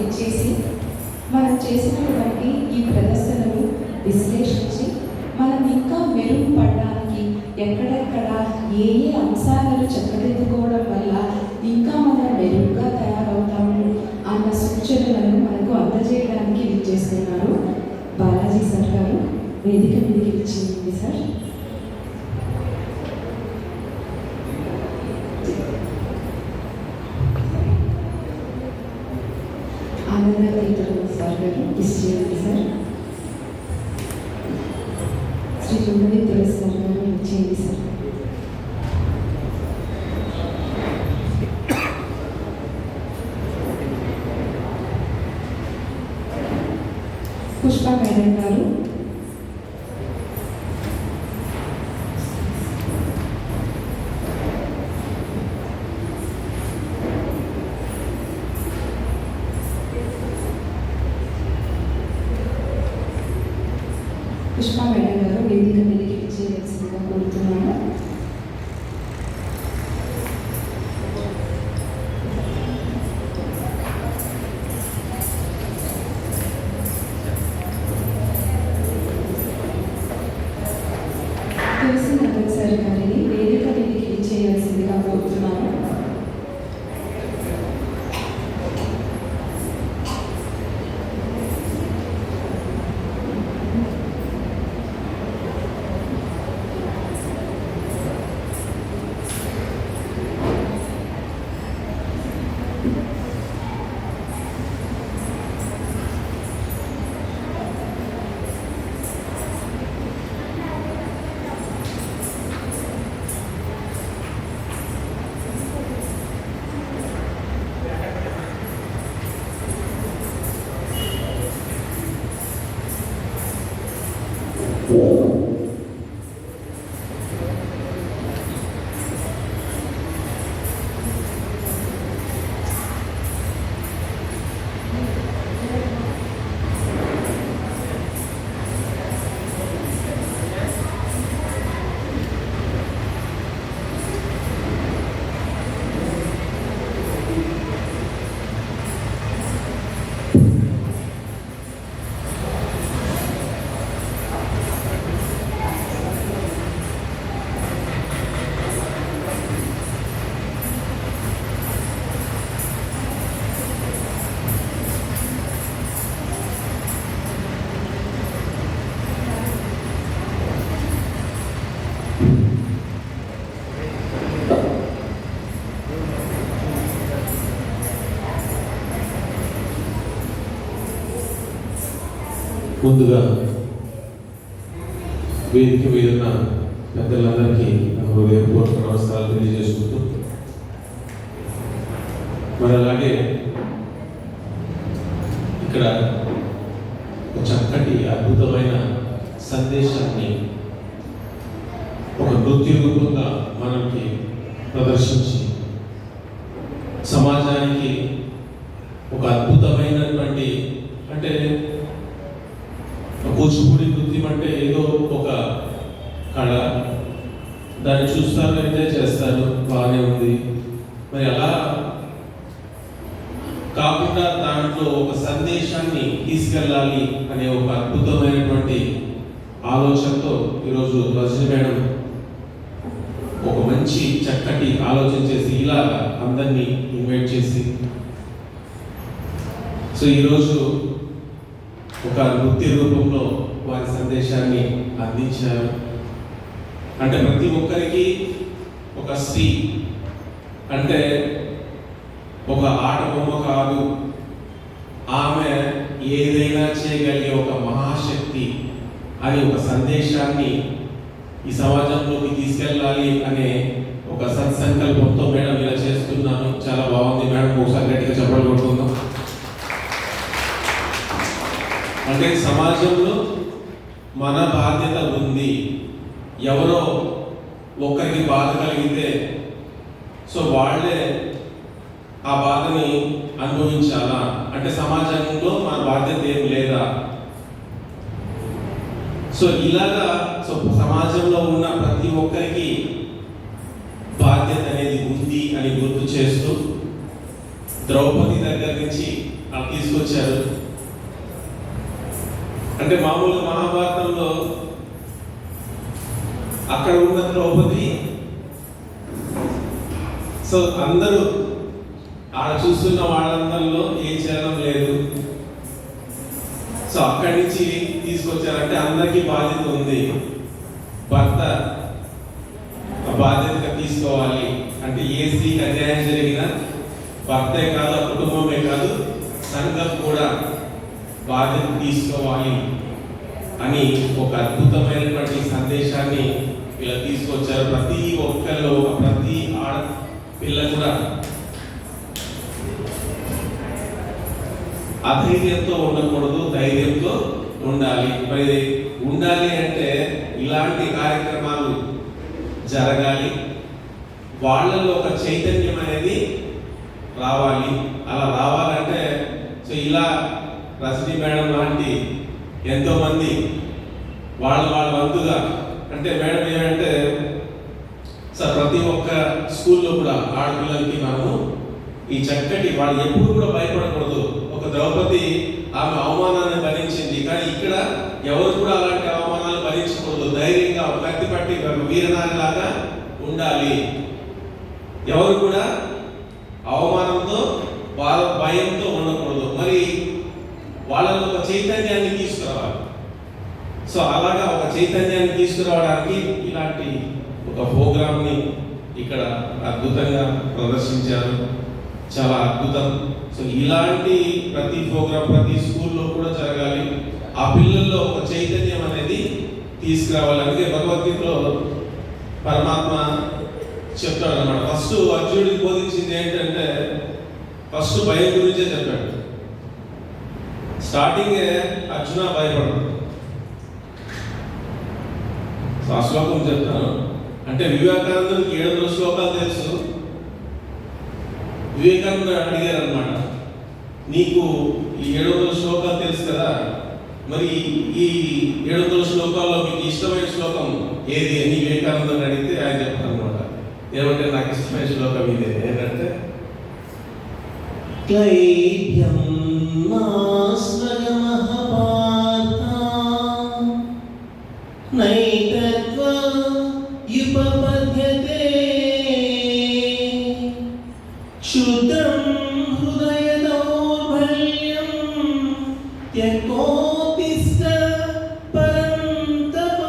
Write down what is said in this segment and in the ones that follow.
ఇచ్చేసి మనం చేసినటువంటి ఈ ప్రదర్శనను విశ్లేషించి మనం ఇంకా మెరుగుపడడానికి ఎక్కడెక్కడ ఏ ఏ అంశాలను చక్కదిద్దుకోవడం వల్ల ఇంకా మనం మెరుగుగా తయారవుతాము అన్న సూచనలను మనకు అందజేయడానికి విచ్చేస్తున్నారు బాలాజీ సార్ గారు. వేదిక మీదకి ఇచ్చింది సార్. ఆనందతీర్థం సార్ గారు ఇచ్చేయండి సార్. శ్రీ చుండవి తులసి సార్ గారు ఇచ్చేయండి సార్. పుష్ప మేడం గారు, పుష్ప మేడం గారు వేదిక మీదకి ఇచ్చేయవలసిందిగా కోరుతున్నాను. తులసి నగర్ సార్ గారిని వేదిక మీదకి ఇచ్చేయవలసిందిగా కోరుతున్నాను. ముందుగా వేదిక మీద ఉన్న పెద్దలందరికీ హృదయపూర్వక నమస్కారాలు తెలియజేసుకుంటూ, మరి అలాగే ఇక్కడ ఒక చక్కటి అద్భుతమైన సందేశాన్ని ఒక నృత్య రూపంగా మనకి ప్రదర్శించి సమాజానికి ఒక అద్భుతమైనటువంటి, అంటే కూచిపూడి నృత్యం అంటే ఏదో ఒక కళ, దాన్ని చూస్తారు, ఎంజాయ్ చేస్తారు, బాగానే ఉంది. మరి అలా కాకుండా దాంట్లో ఒక సందేశాన్ని తీసుకెళ్ళాలి అనే ఒక అద్భుతమైనటువంటి ఆలోచనతో ఈరోజు రజని మేడం ఒక మంచి చక్కటి ఆలోచన చేసి ఇలా అందరినీ ఇన్వైట్ చేసి, సో ఈరోజు ఒక నృత్య రూపంలో వారి సందేశాన్ని అందించారు. అంటే ప్రతి ఒక్కరికి ఒక స్త్రీ అంటే ఒక ఆట బొమ్మ కాదు, ఆమె ఏదైనా చేయగలిగే ఒక మహాశక్తి అని ఒక సందేశాన్ని ఈ సమాజంలోకి తీసుకెళ్ళాలి అనే ఒక సత్సంకల్పంతో మేడం ఇలా చేస్తున్నాను. చాలా బాగుంది మేడం, ఒకసారి గట్టిగా చెప్పలు కొట్టుకుందాం. అంటే సమాజంలో మన బాధ్యత ఉంది. ఎవరో ఒక్కరికి బాధ కలిగితే సో వాళ్ళే ఆ బాధని అనుభవించాలా? అంటే సమాజంలో మన బాధ్యత ఏం లేదా? సో ఇలాగా సమాజంలో ఉన్న ప్రతి ఒక్కరికి బాధ్యత అనేది ఉంది అని గుర్తు చేస్తూ, ద్రౌపది దగ్గర నుంచి తీసుకొచ్చారు. అంటే మామూలుగా మహాభారతంలో అక్కడ ఉన్న ద్రౌపది, సో అందరూ ఆడ చూస్తున్న వాళ్ళందరిలో ఏ చలనం లేదు. సో అక్కడి నుంచి తీసుకొచ్చారంటే అందరికీ బాధ్యత ఉంది. భర్త బాధ్యతగా తీసుకోవాలి. అంటే ఏ స్త్రీకి అన్యాయం జరిగినా భర్తే కాదు, ఆ కుటుంబమే కాదు, సంఘం కూడా బాధ్యత తీసుకోవాలి అని ఒక అద్భుతమైనటువంటి సందేశాన్ని ఇలా తీసుకొచ్చారు. ప్రతి ఒక్కరిలో ప్రతి ఆడపిల్ల కూడా అధైర్యంతో ఉండకూడదు, ధైర్యంతో ఉండాలి. మరి ఉండాలి అంటే ఇలాంటి కార్యక్రమాలు జరగాలి, వాళ్ళలో ఒక చైతన్యం అనేది రావాలి. అలా రావాలంటే సో ఇలా రజనీ మేడం లాంటి ఎంతోమంది వాళ్ళ వంతుగా, అంటే మేడం ఏమంటే సార్ ప్రతి ఒక్క స్కూల్లో కూడా ఆడపిల్లలకి మనము ఈ చక్కటి వాళ్ళు ఎప్పుడు కూడా భయపడకూడదు. ఒక ద్రౌపది ఆమె అవమానాన్ని భరించింది, కానీ ఇక్కడ ఎవరు కూడా అలాంటి అవమానాలు భరించకూడదు. ధైర్యంగా కత్తి పట్టి వీరనారిలాగా ఉండాలి. ఎవరు కూడా అవమానంతో భయంతో ఉండకూడదు. మరి వాళ్ళలో ఒక చైతన్యాన్ని తీసుకురావాలి. సో అలాగా ఒక చైతన్యాన్ని తీసుకురావడానికి ఇలాంటి ఒక ప్రోగ్రామ్ని ఇక్కడ అద్భుతంగా ప్రదర్శించారు. చాలా అద్భుతం. సో ఇలాంటి ప్రతి ప్రోగ్రామ్ ప్రతి స్కూల్లో కూడా జరగాలి. ఆ పిల్లల్లో ఒక చైతన్యం అనేది తీసుకురావాలి. అందుకే భగవద్గీతలో పరమాత్మ చెప్తాడు అన్నమాట. ఫస్ట్ అర్జునుడికి బోధించింది ఏంటంటే ఫస్ట్ భయం గురించే చెప్పాడు. స్టార్టింగే అర్జున భయపడదు. ఆ శ్లోకం చెప్తాను. అంటే వివేకానందునికి 700 శ్లోకాలు తెలుసు. వివేకానంద అడిగారు అనమాట, నీకు ఈ 700 శ్లోకాలు తెలుసు కదా, మరి ఈ 700 శ్లోకాల్లో మీకు ఇష్టమైన శ్లోకం ఏది అని వివేకానందని అడిగితే ఆయన చెప్తారు అనమాట. ఏమంటే నాకు ఇష్టమైన శ్లోకం ఇదే. ఏంటంటే క్లైబ్యం నాస్మగమః పార్థ నైతత్వ యుపపద్యతే క్షుద్రం హృదయ దౌర్బల్యం త్యక్తోతిష్ట పరంతప.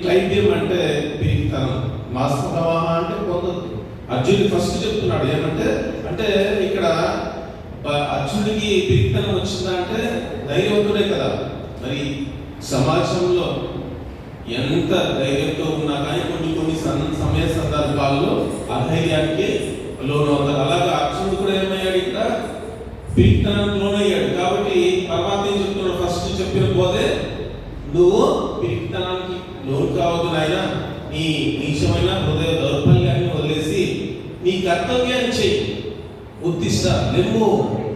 క్లైబ్యం అంటే పిరికితనం, మాస్మగమః అంటే పొందదు. అర్జునుడు ఫస్ట్ చెప్తున్నాడు ఏమంటే, అంటే ఇక్కడ అర్జునుడికి పిరికితనం వచ్చిందా అంటే ధైర్యవంతుడే కదా. మరి సమాజంలో ఎంత ధైర్యంతో ఉన్నా కానీ కొన్ని సమయ సందర్భాల్లో అధైర్యానికి లోనవుతారు. అలాగా అర్జునుడు కూడా ఏమయ్యాడు, ఇక్కడ పిరికితనానికి లోనయ్యాడు. కాబట్టి పరమాత్మ ఏం చెప్తున్నాడు, ఫస్ట్ చెప్పిన పోతే నువ్వు పిరికితనానికి లోను కావద్దు నాయన, నీ నీచమైన హృదయ దౌర్బల్యాన్ని వదిలేసి నీ కర్తవ్యాన్ని చెయ్యి, ఉత్తిష్ట లెమ్ము,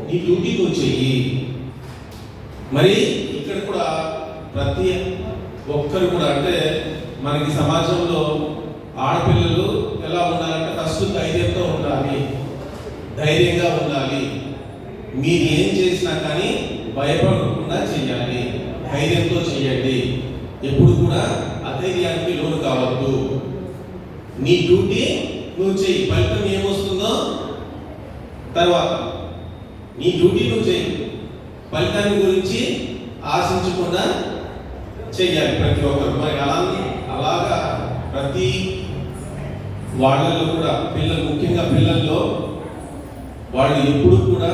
నీ డ్యూటీ నువ్వు చెయ్యి. మరి ఇక్కడ కూడా ప్రతి ఒక్కరు కూడా అంటే మనకి సమాజంలో ఆడపిల్లలు ఎలా ఉండాలంటే ఫస్ట్ ధైర్యంతో ఉండాలి, ధైర్యంగా ఉండాలి. మీరు ఏం చేసినా కానీ భయపడకుండా చెయ్యాలి, ధైర్యంతో చెయ్యండి. ఎప్పుడు కూడా అధైర్యానికి లోను కావద్దు. నీ డ్యూటీ నువ్వు చెయ్యి, ఫలితం ఏమొస్తుందో తర్వాత నీ డ్యూటీ నువ్వు చెయ్యి, ఫలితాన్ని గురించి ఆశించకుండా చెయ్యాలి ప్రతి ఒక్కరు. మరి అలాగా ప్రతి వాళ్ళల్లో కూడా పిల్లలు, ముఖ్యంగా పిల్లల్లో వాళ్ళు ఎప్పుడు కూడా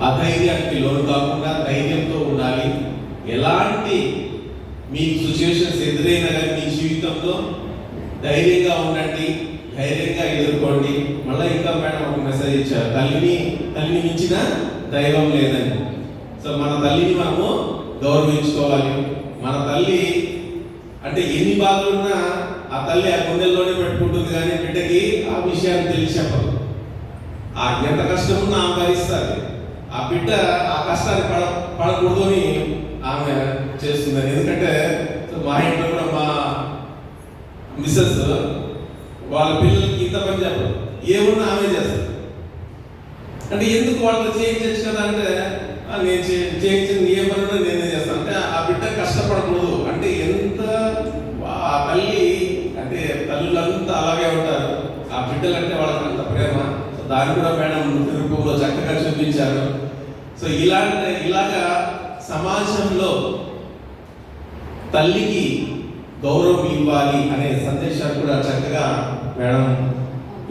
అధైర్యానికి లోను కాకుండా ధైర్యంతో ఉండాలి. ఎలాంటి మీ సిచ్యువేషన్స్ ఎదురైనా కానీ మీ జీవితంలో ధైర్యంగా ఉండండి, ధైర్యంగా ఎదుర్కోండి. మళ్ళీ ఇంకా మేడం ఒక మెసేజ్ ఇచ్చారు, తల్లిని మించిన దైవం లేదని. సో మన తల్లిని మనము గౌరవించుకోవాలి. మన తల్లి అంటే ఎన్ని బాధలున్నా ఆ తల్లి ఆ గుండెల్లోనే పెట్టుకుంటుంది, కానీ బిడ్డకి ఆ విషయాన్ని తెలిసి చెప్పదు. ఆ ఎంత కష్టం ఉన్నా ఆమె భరిస్తుంది. ఆ బిడ్డ ఆ కష్టాన్ని పడకూడదు అని ఆమె చేస్తుందని. ఎందుకంటే మా ఇంట్లో కూడా మా మిస్సెస్ వాళ్ళ పిల్లలకి ఇంత పని చెప్పదు, ఏమున్నా ఆమె చేస్తారు. అంటే ఎందుకు వాళ్ళు చేయించచ్చు కదా అంటే నేను చేయించింది ఏ పని నేనే చేస్తాను అంటే ఆ బిడ్డ కష్టపడకూడదు అంటే ఎంత ఆ తల్లి అంటే తల్లులంతా అలాగే ఉంటారు ఆ బిడ్డలంటే వాళ్ళకి అంత ప్రేమ దాన్ని కూడా మేడం రూపంలో చక్కగా చూపించారు. సో ఇలాగా సమాజంలో తల్లికి గౌరవం ఇవ్వాలి అనే సందేశాన్ని కూడా చక్కగా మేడం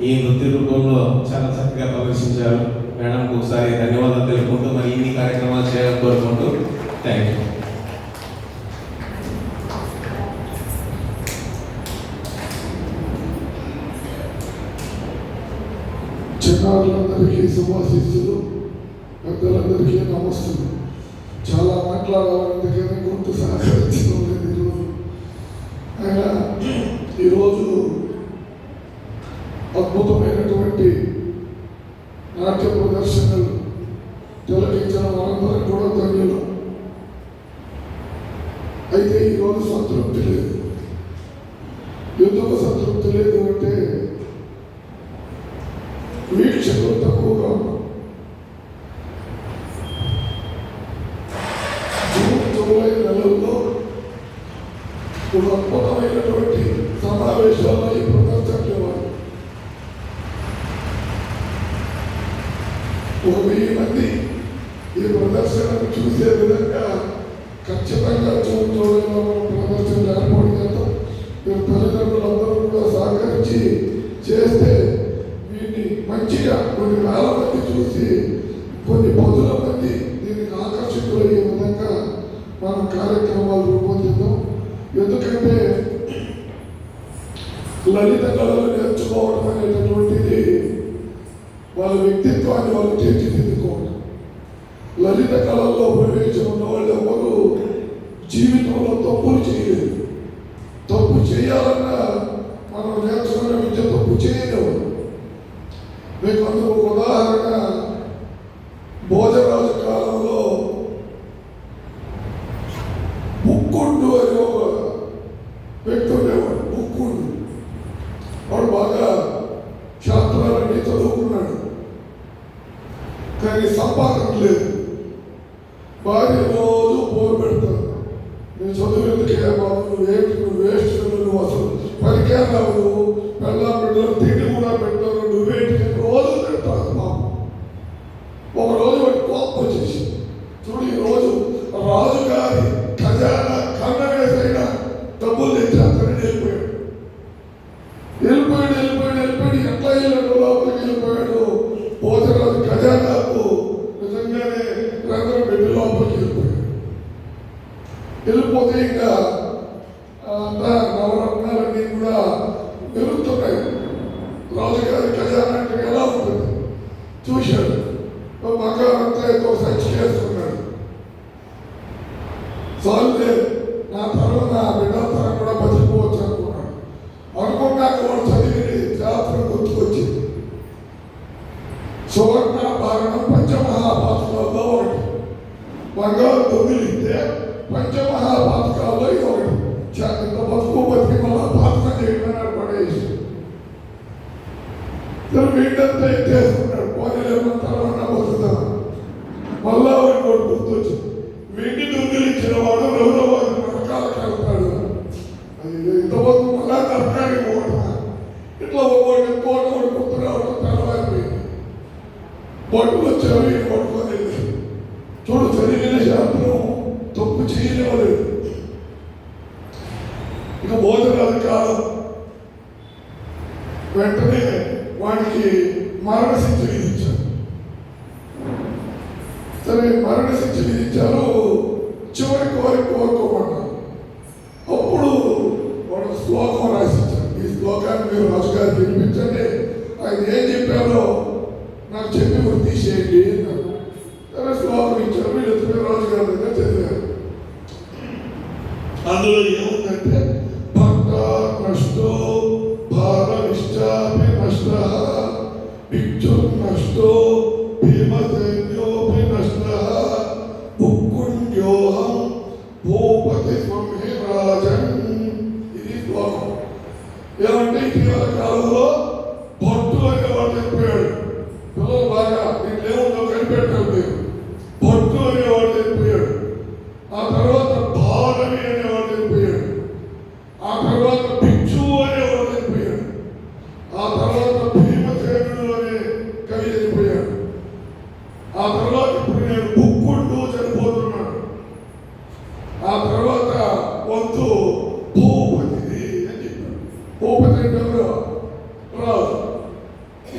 ఈ నృత్య రూపంలో చాలా చక్కగా ప్రదర్శించారు. మేడంకు ఒకసారి ధన్యవాదాలు తెలుపుకుంటూ మరి ఇన్ని కార్యక్రమాలు చేయాలని కోరుకుంటూ థ్యాంక్ యూ. చిన్నారులందరికీ శుభాశీస్సులు, పెద్దలందరికీ నమస్తులు. చాలా మాట్లాడాలందుకని గుర్తు సహకరించడం లేదు ఈరోజు. అయినా ఈరోజు అద్భుతమైనటువంటి నాట్య ప్రదర్శనలు తిలకించిన మనందరం కూడా ధన్యులు. అయితే ఈరోజు సంతృప్తి లేదు. ఎందుకు సంతృప్తి లేదు అంటే వీక్షకులు తక్కువగా ఉన్నారు. జూన్ జూలై నెలల్లో అద్భుతమైనటువంటి సమావేశాల్లో ఈ ప్రదర్శనలు ఇవ్వాలి. 1000 మంది ఈ ప్రదర్శనను చూసే విధంగా ఖచ్చితంగా జూన్ జూలైలో ప్రదర్శనలు ఏర్పాటు చేద్దాం. మీరు తల్లిదండ్రులందరూ కూడా సహకరించి చేస్తే మంచిగా కొన్ని వేల మంది చూసి కొన్ని పదుల మంది దీనికి ఆకర్షితులయ్యే విధంగా మనం కార్యక్రమాలు రూపొందిద్దాం. ఎందుకంటే లలిత కళలు నేర్చుకోవడం అనేటటువంటిది వాళ్ళ వ్యక్తిత్వాన్ని వాళ్ళు తీర్చిదిద్దుకోవడం. లలిత కళల్లో ప్రవేశం ఉన్న వాళ్ళు ఎవరు జీవితంలో తప్పులు చేయలేదు. తప్పు చేయాలన్నా మనం నేర్చుకున్న విద్య తప్పు చేయలేము. మీకు అందుకు ఉదాహరణ భోజరాజు కాలంలో బుక్కుండు అని ఒక వ్యక్తి ఉండేవాడు. బుక్కుండు వాడు బాగా శాస్త్రాలన్నీ చదువుకున్నాడు, కానీ సంపాదన లేదు. భార్య రోజు పోరు పెడతాడు. నేను చదువు ఎందుకే బాబు వేస్ట్ నువ్వు అసలు పనికే రావు, పెళ్ళా పెట్టారు, తిండి కూడా పెట్టారు, నువ్వేంటి రోజు తింటారు బాబు. ఒకరోజు వాడి కోపం వచ్చేసి చూడు ఈరోజు రాజుగారి ఖజానా కన్న వేసైనా డబ్బులు తెచ్చేస్తానని వెళ్ళిపోయాడు. ఎట్లా వెళ్ళాడు? లోపలికి వెళ్ళిపోయాడు. భోజరాజు ఖజానాకు నిజంగానే రంధ్రం పెట్టి లోపలికి వెళ్ళిపోతే ఇంకా నవరత్నాలన్నీ కూడా వెలుగుతున్నాయి. రాజుగారి ఖజానా అంటే ఎలా ఉంటుంది చూశాడు. బంగారంతా ఏదో సంచి చేసుకున్నాడు. చాలుదే నా తరం నా బిడ్డ తరం కూడా బతికిపోవచ్చు అనుకున్నాడు. అనుకున్నాక వాడు చదివి జాతర గుర్తుకొచ్చింది. సువర్ణాభరణం పంచమహాపాతకాల్లో ఒకటి. బంగారు దొంగిలిస్తే పంచమహాపాతకాల్లో ఇది ఒకటి. ఇంత బతుకు బతికి మళ్ళా పాతకం చేయమన్నాడు పడేసి. వీటంతా ఎత్తేసుకున్నాడు. పోనీలేమంటారన్నా బతుకుతాను. మళ్ళా వాడి కూడా గుర్తొచ్చింది. వీటిని దొంగిలించిన వాడు రౌరవాది నరకాలకు వెళ్తాడు. అది ఇంతవరకు మళ్ళా నరకానికి పోవడం. ఇట్లా ఒకటి ఇంకోటి ఒకటి గుర్తు రావడం తర్వాత బట్టులు వచ్చారు. ఈ పట్టుకొని చూడు చదివిన శాస్త్రం తప్పు చేయలేవలేదు. ఇక భోజనాలు కాలం వెంటనే వాడికి మరణశిక్ష విధించారు. సరే మరణశిక్ష విధించారు. చివరి కోరుకోమన్నారు. అప్పుడు వాడు శ్లోకం రాసిచ్చారు. ఈ శ్లోకాన్ని మీరు రాజుగారికి వినిపించండి, ఆయన ఏం చెప్పారో నాకు చెప్పి మీరు తీసేయండి అన్నారు. సరే శ్లోకం ఇచ్చారు. వీళ్ళు రాజుగారి దగ్గర చదివారు. అందులో ఏముందంటే భక్త నష్టో భారవిష్టాపి నష్ట భిక్షుర్నష్టో భీమసైన్యోపి నష్ట భుక్కుండ్యోహం భూపతి స్వమి రాజన్. ఇది శ్లోకం. ఏమంటే ఇటీవల కాలంలో భక్తులు అనేవాడు చెప్పాడు. పిల్లలు బాగా ఏముందో కనిపెట్టలేదు. భట్టు అనేవాడు చనిపోయాడు. ఆ తర్వాత భారవి అనేవాడు చనిపోయాడు. ఆ తర్వాత పిచ్చు అనేవాడు చనిపోయాడు. ఆ తర్వాత భీమసేనుడు అనే కవి చనిపోయాడు. ఆ తర్వాత ఇప్పుడు నేను బుక్కుంటూ చనిపోతున్నాను. ఆ తర్వాత వంతు భూపతిది అని చెప్పాడు. భూపతి అంటే ఎవరు? రాజు.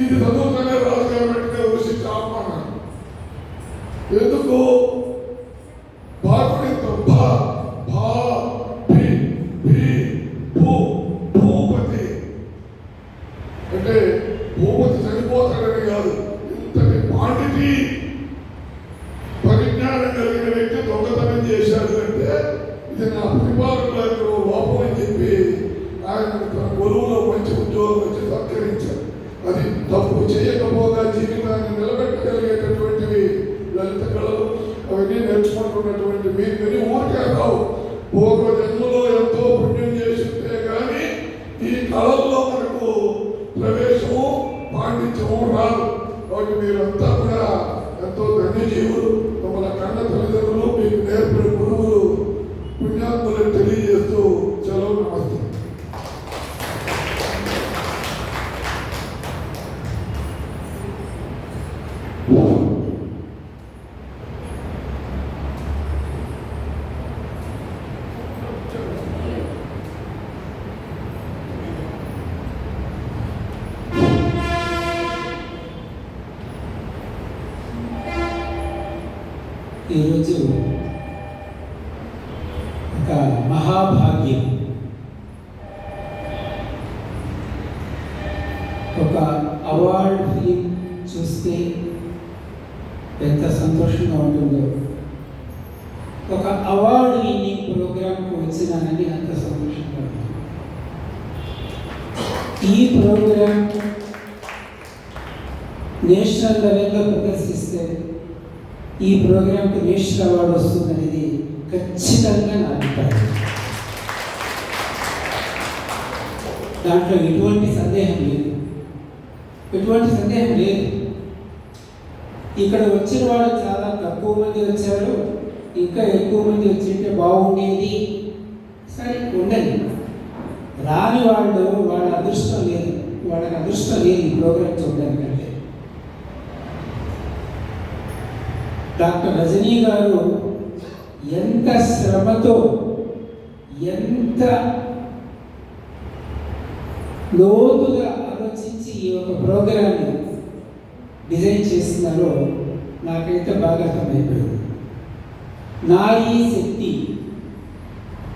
ఇది చదువుతానే రాజు కాబట్టి ఋషి చాపన్నాను. ఎందుకు? భారతీయ భూపతి అంటే భూపతి చనిపోతాడని కాదు, ఇంతటి పాండితి పరిజ్ఞానం కలిగిన వ్యక్తి దొంగతనం చేశాడు అంటే ఇది నా పరిపాలనలో లోపం అని చెప్పి ఆయన తన కొలువులో మంచి ఉద్యోగం వచ్చి సత్కరించారు. అది తప్పు చేయకపోగా జీవితాన్ని నిలబెట్టగలిగేటటువంటివి లలిత కళలు అవన్నీ నేర్చుకుంటున్నటువంటి మీరు విని ఊరికే రావు. పూర్వ జన్మలో ఎంతో పుణ్యం చేస్తుంటే కానీ ఈ కళల్లో మనకు ప్రవేశము పాండిత్యము రాదు. కాబట్టి మీరంతా కూడా ఎంతో ధన్యజీవులు. మమ్మల్ని కన్న తల్లిదండ్రులు మీకు నేర్పిన గురువులు పుణ్యాత్ములను తెలియజేస్తూ సెలవు. నమస్తే. ఈరోజు ఒక మహాభాగ్యం, ఒక అవార్డ్ ఫిలిం చూస్తే ఎంత సంతోషంగా ఉంటుందో, ఒక అవార్డు విన్నింగ్ ప్రోగ్రాంకు వచ్చినానని అంత సంతోషంగా ఉంటుంది. ఈ ప్రోగ్రాం నేషనల్ లెవెల్లో ప్రదర్శిస్తే ఈ ప్రోగ్రాంకి నేషనల్ అవార్డు వస్తుందనేది ఖచ్చితంగా నా అభిప్రాయం. దాంట్లో ఎటువంటి సందేహం లేదు. ఇక్కడ వచ్చిన వాళ్ళు చాలా తక్కువ మంది వచ్చారు, ఇంకా ఎక్కువ మంది వచ్చింటే బాగుండేది. సరే ఉండదు. రాని వాళ్ళకి అదృష్టం లేదు ఈ ప్రోగ్రాం చూడడానికంటే. డాక్టర్ రజనీ గారు ఎంత శ్రమతో, ఎంత లోతుగా ఆలోచించి ఈ ఒక ప్రోగ్రాన్ని డిజైన్ చేస్తున్నారో నాకైతే బాగా అర్థమైపోయింది. నారీ శక్తి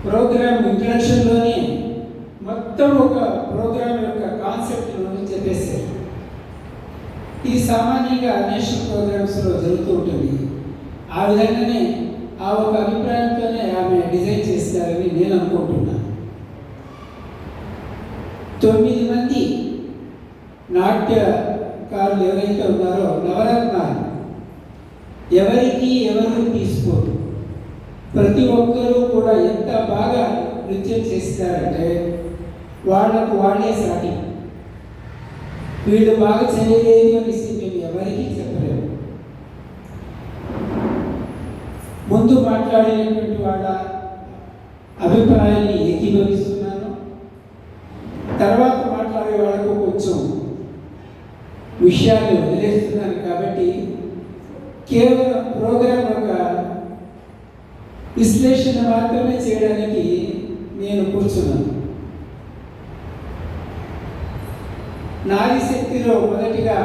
ప్రోగ్రామ్ ఇంట్రడక్షన్లోనే మొత్తం ఒక ప్రోగ్రామ్ యొక్క కాన్సెప్ట్ను చెప్పేశారు. ఇది సామాన్యంగా నేషనల్ ప్రోగ్రామ్స్లో జరుగుతూ ఉంటుంది. ఆ విధంగానే ఆ ఒక అభిప్రాయంతోనే ఆమె డిజైన్ చేస్తారని నేను అనుకుంటున్నాను. 9 మంది నాట్యకారులు ఎవరైతే ఉన్నారో నవరత్నాలు, ఎవరు తీసుకోరు. ప్రతి ఒక్కరూ కూడా ఎంత బాగా నృత్యం చేస్తారంటే వాళ్ళకు వాళ్ళే సాటి. వీళ్ళు బాగా చేయలేదు అనేసి మేము ఎవరికీ చెప్పలేము. ముందు మాట్లాడినటువంటి వాళ్ళ అభిప్రాయాన్ని ఏకీభవిస్తున్నాను. తర్వాత మాట్లాడే వాళ్ళకు కొంచెం విషయాలు వదిలేస్తున్నాను. కాబట్టి కేవలం ప్రోగ్రాం ఒక విశ్లేషణ మాత్రమే చేయడానికి నేను కూర్చున్నాను. నారీ శక్తిలో మొదటిగా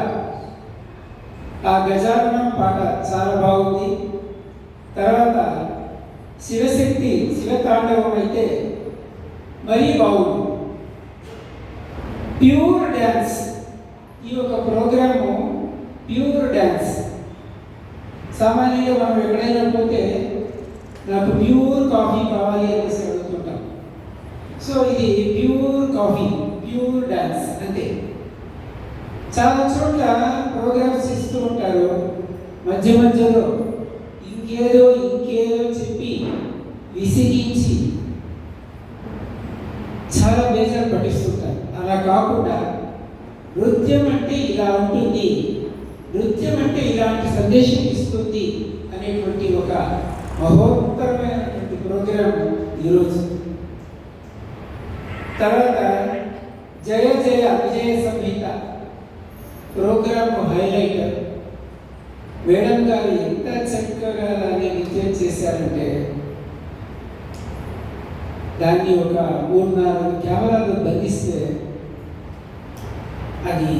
ఆ గజాననం పాట చాలా బాగుంది. తర్వాత శివశక్తి శివతాండవం అయితే మరీ బాగుంది. ప్యూర్ డ్యాన్స్, ఈ యొక్క ప్రోగ్రాము ప్యూర్ డ్యాన్స్. సామాన్యంగా మనం ఎక్కడైనా పోతే నాకు ప్యూర్ కాఫీ కావాలి అనేసి అడుగుతుంటాం. సో ఇది ప్యూర్ కాఫీ, ప్యూర్ డ్యాన్స్ అంతే. చాలా చోట్ల ప్రోగ్రామ్స్ ఇస్తూ ఉంటారు, మధ్యలో ఇంకేదో చెప్పి విసిగించి చాలా బేజారు పట్టిస్తుంటారు. అలా కాకుండా నృత్యం అంటే ఇలా ఉంటుంది, నృత్యం అంటే ఇలాంటి సందేశం ఇస్తుంది అనేటువంటి ఒక మహోత్తరమైనటువంటి ప్రోగ్రాం ఈరోజు. తర్వాత జయ జయ విజయ సంహిత ప్రోగ్రామ్ హైలైట్. మేడం గారు ఎంత చక్కగా దాన్ని నృత్యం చేశారంటే దాన్ని ఒక 3-4 కెమెరాలు బంధిస్తే అది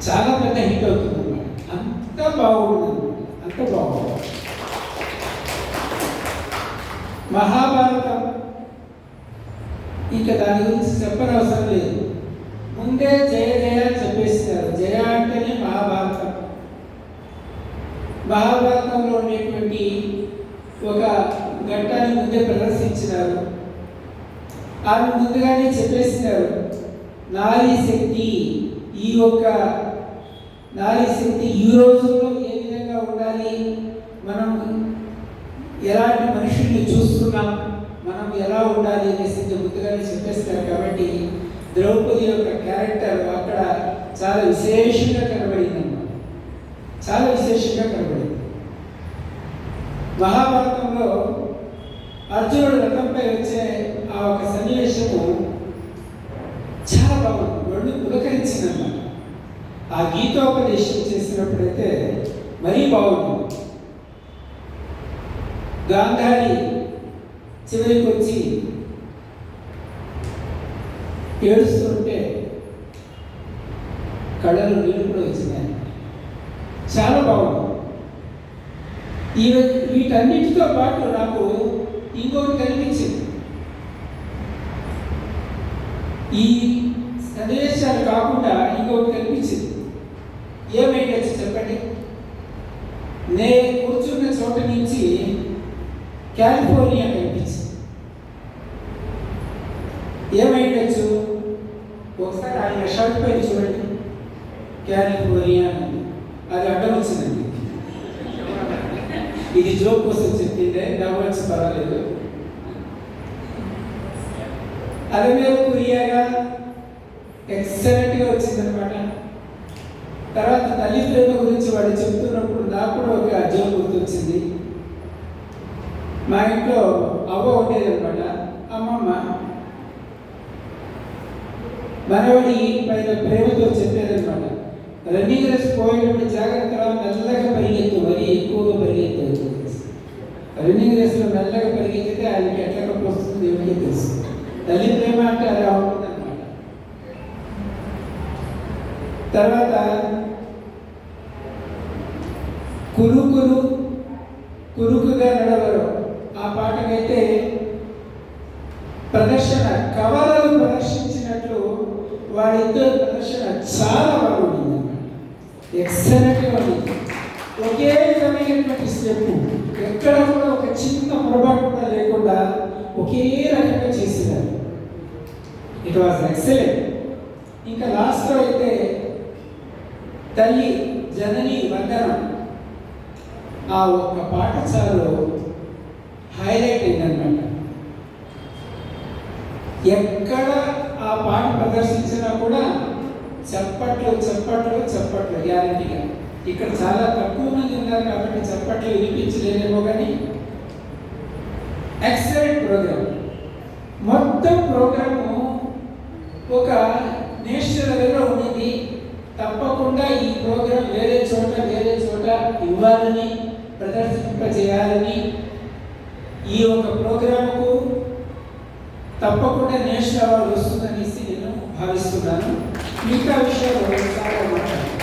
చాలా పెద్ద హిట్ అవుతుంది అన్నమాట. అంత బాగుంటుంది, అంత బాగుంటుంది. మహాభారతం ఇంకా దాని గురించి చెప్పనవసరం లేదు. ముందే జయ జయ చెప్పేస్తారు. జయ అంటేనే మహాభారతం. మహాభారతంలో ఉండేటువంటి ఒక ఘట్టాన్ని ముందే ప్రదర్శించినారు. ఆమె ముందుగానే చెప్పేసినారు, నారీ శక్తి, ఈ యొక్క నారీ శక్తి ఈ రోజుల్లో ఏ విధంగా ఉండాలి, మనం ఎలాంటి మనుషుల్ని చూస్తున్నాం, మనం ఎలా ఉండాలి అనేసి ముందుగానే చెప్పేస్తారు. కాబట్టి ద్రౌపది యొక్క క్యారెక్టర్ అక్కడ చాలా విశేషంగా కనబడింది అన్నమాట. చాలా విశేషంగా కనబడింది. మహాభారతంలో అర్జునుడు రథంపై వచ్చే ఆ ఒక సన్నివేశము చాలా బాగుంది, ఒళ్ళు పులకరించిందన్నమాట. ఆ గీతోపదేశం చేసినప్పుడైతే మరీ బాగుంది. గాంధారి చివరికి వచ్చి ఏడుస్తుంటే కళ్ళలో నీళ్ళు కూడా వచ్చినాయి. చాలా బాగుంది. వీటన్నిటితో పాటు నాకు ఇంకొకటి కనిపించింది. ఈ సన్నివేశాలు కాకుండా ఇంకొకటి కనిపించింది. ఏమైందచ్చు చెప్పండి. నేను కూర్చున్న చోట నుంచి కాలిఫోర్నియా కనిపించింది. ఏమైండొచ్చు? ఒకసారి ఆయన షర్ట్ పైన చూడండి, కాలిఫోర్నియా అని అది అడ్డం వచ్చిందండి. ఇది జోక్ కోసం చెప్పిందే, నవ్వచ్చు పర్వాలేదు. అది మీరు కొరియాగా ఎక్సలెంట్గా వచ్చిందనమాట. తర్వాత తల్లి ప్రేమ గురించి వాడు చెప్తున్నప్పుడు నాకు కూడా ఒక జోక్ గుర్తొచ్చింది. మా ఇంట్లో అవ్వ ఉండేదనమాట. అమ్మమ్మ మనవడి పైన ప్రేమతో చెప్పేదనమాట, రన్నింగ్ రేస్ పోయేటప్పుడు జాగ్రత్తగా మెల్లగా పరిగెత్తు, మరీ ఎక్కువగా పరిగెత్తు. రన్నింగ్ రేస్లో మెల్లగా పరిగెత్తితే ఆయనకి ఎట్లా కప్పు వస్తుంది ఏమిటో తెలుసు. తల్లి ప్రేమ అంటే అలా ఉంటుందన్నమాట. తర్వాత కురుకురు కురుకుగా నడవరు ఆ పాటకైతే ప్రదర్శన కవలలు ప్రదర్శించినట్లు వారిద్దరు ప్రదర్శన చాలా బాగుంది అన్నమాట. ఎక్సలెంట్గా ఉంది. ఒకే విధమైనటువంటి స్టెప్, ఎక్కడ కూడా ఒక చిన్న పొరపాటు కూడా లేకుండా ఒకే రకంగా చేసినారు. It was excellent. ఇంకా లాస్ట్లో అయితే తల్లి జనని వందనం ఆ ఒక్క పాట చాలు హైలైట్ అయిందనమాట. ఎక్కడ ఆ పాట ప్రదర్శించినా కూడా చప్పట్లు చప్పట్లు చప్పట్లు గ్యారంటీగా. ఇక్కడ చాలా తక్కువ మంది ఉన్నారు కాబట్టి చప్పట్లు వినిపించలేదేమో, కానీ ఎక్సలెంట్ ప్రోగ్రామ్. మొత్తం ప్రోగ్రాము ఒక నేషనల్ లెవెల్లో ఉండింది. తప్పకుండా ఈ ప్రోగ్రాం వేరే చోట ఇవ్వాలని, ప్రదర్శింపజేయాలని, ఈ ఒక ప్రోగ్రాముకు తప్పకుండా నేషనల్ అవార్డు వస్తుందనేసి నేను భావిస్తున్నాను. మిగతా విషయాలు చాలా మాట్లాడాలి.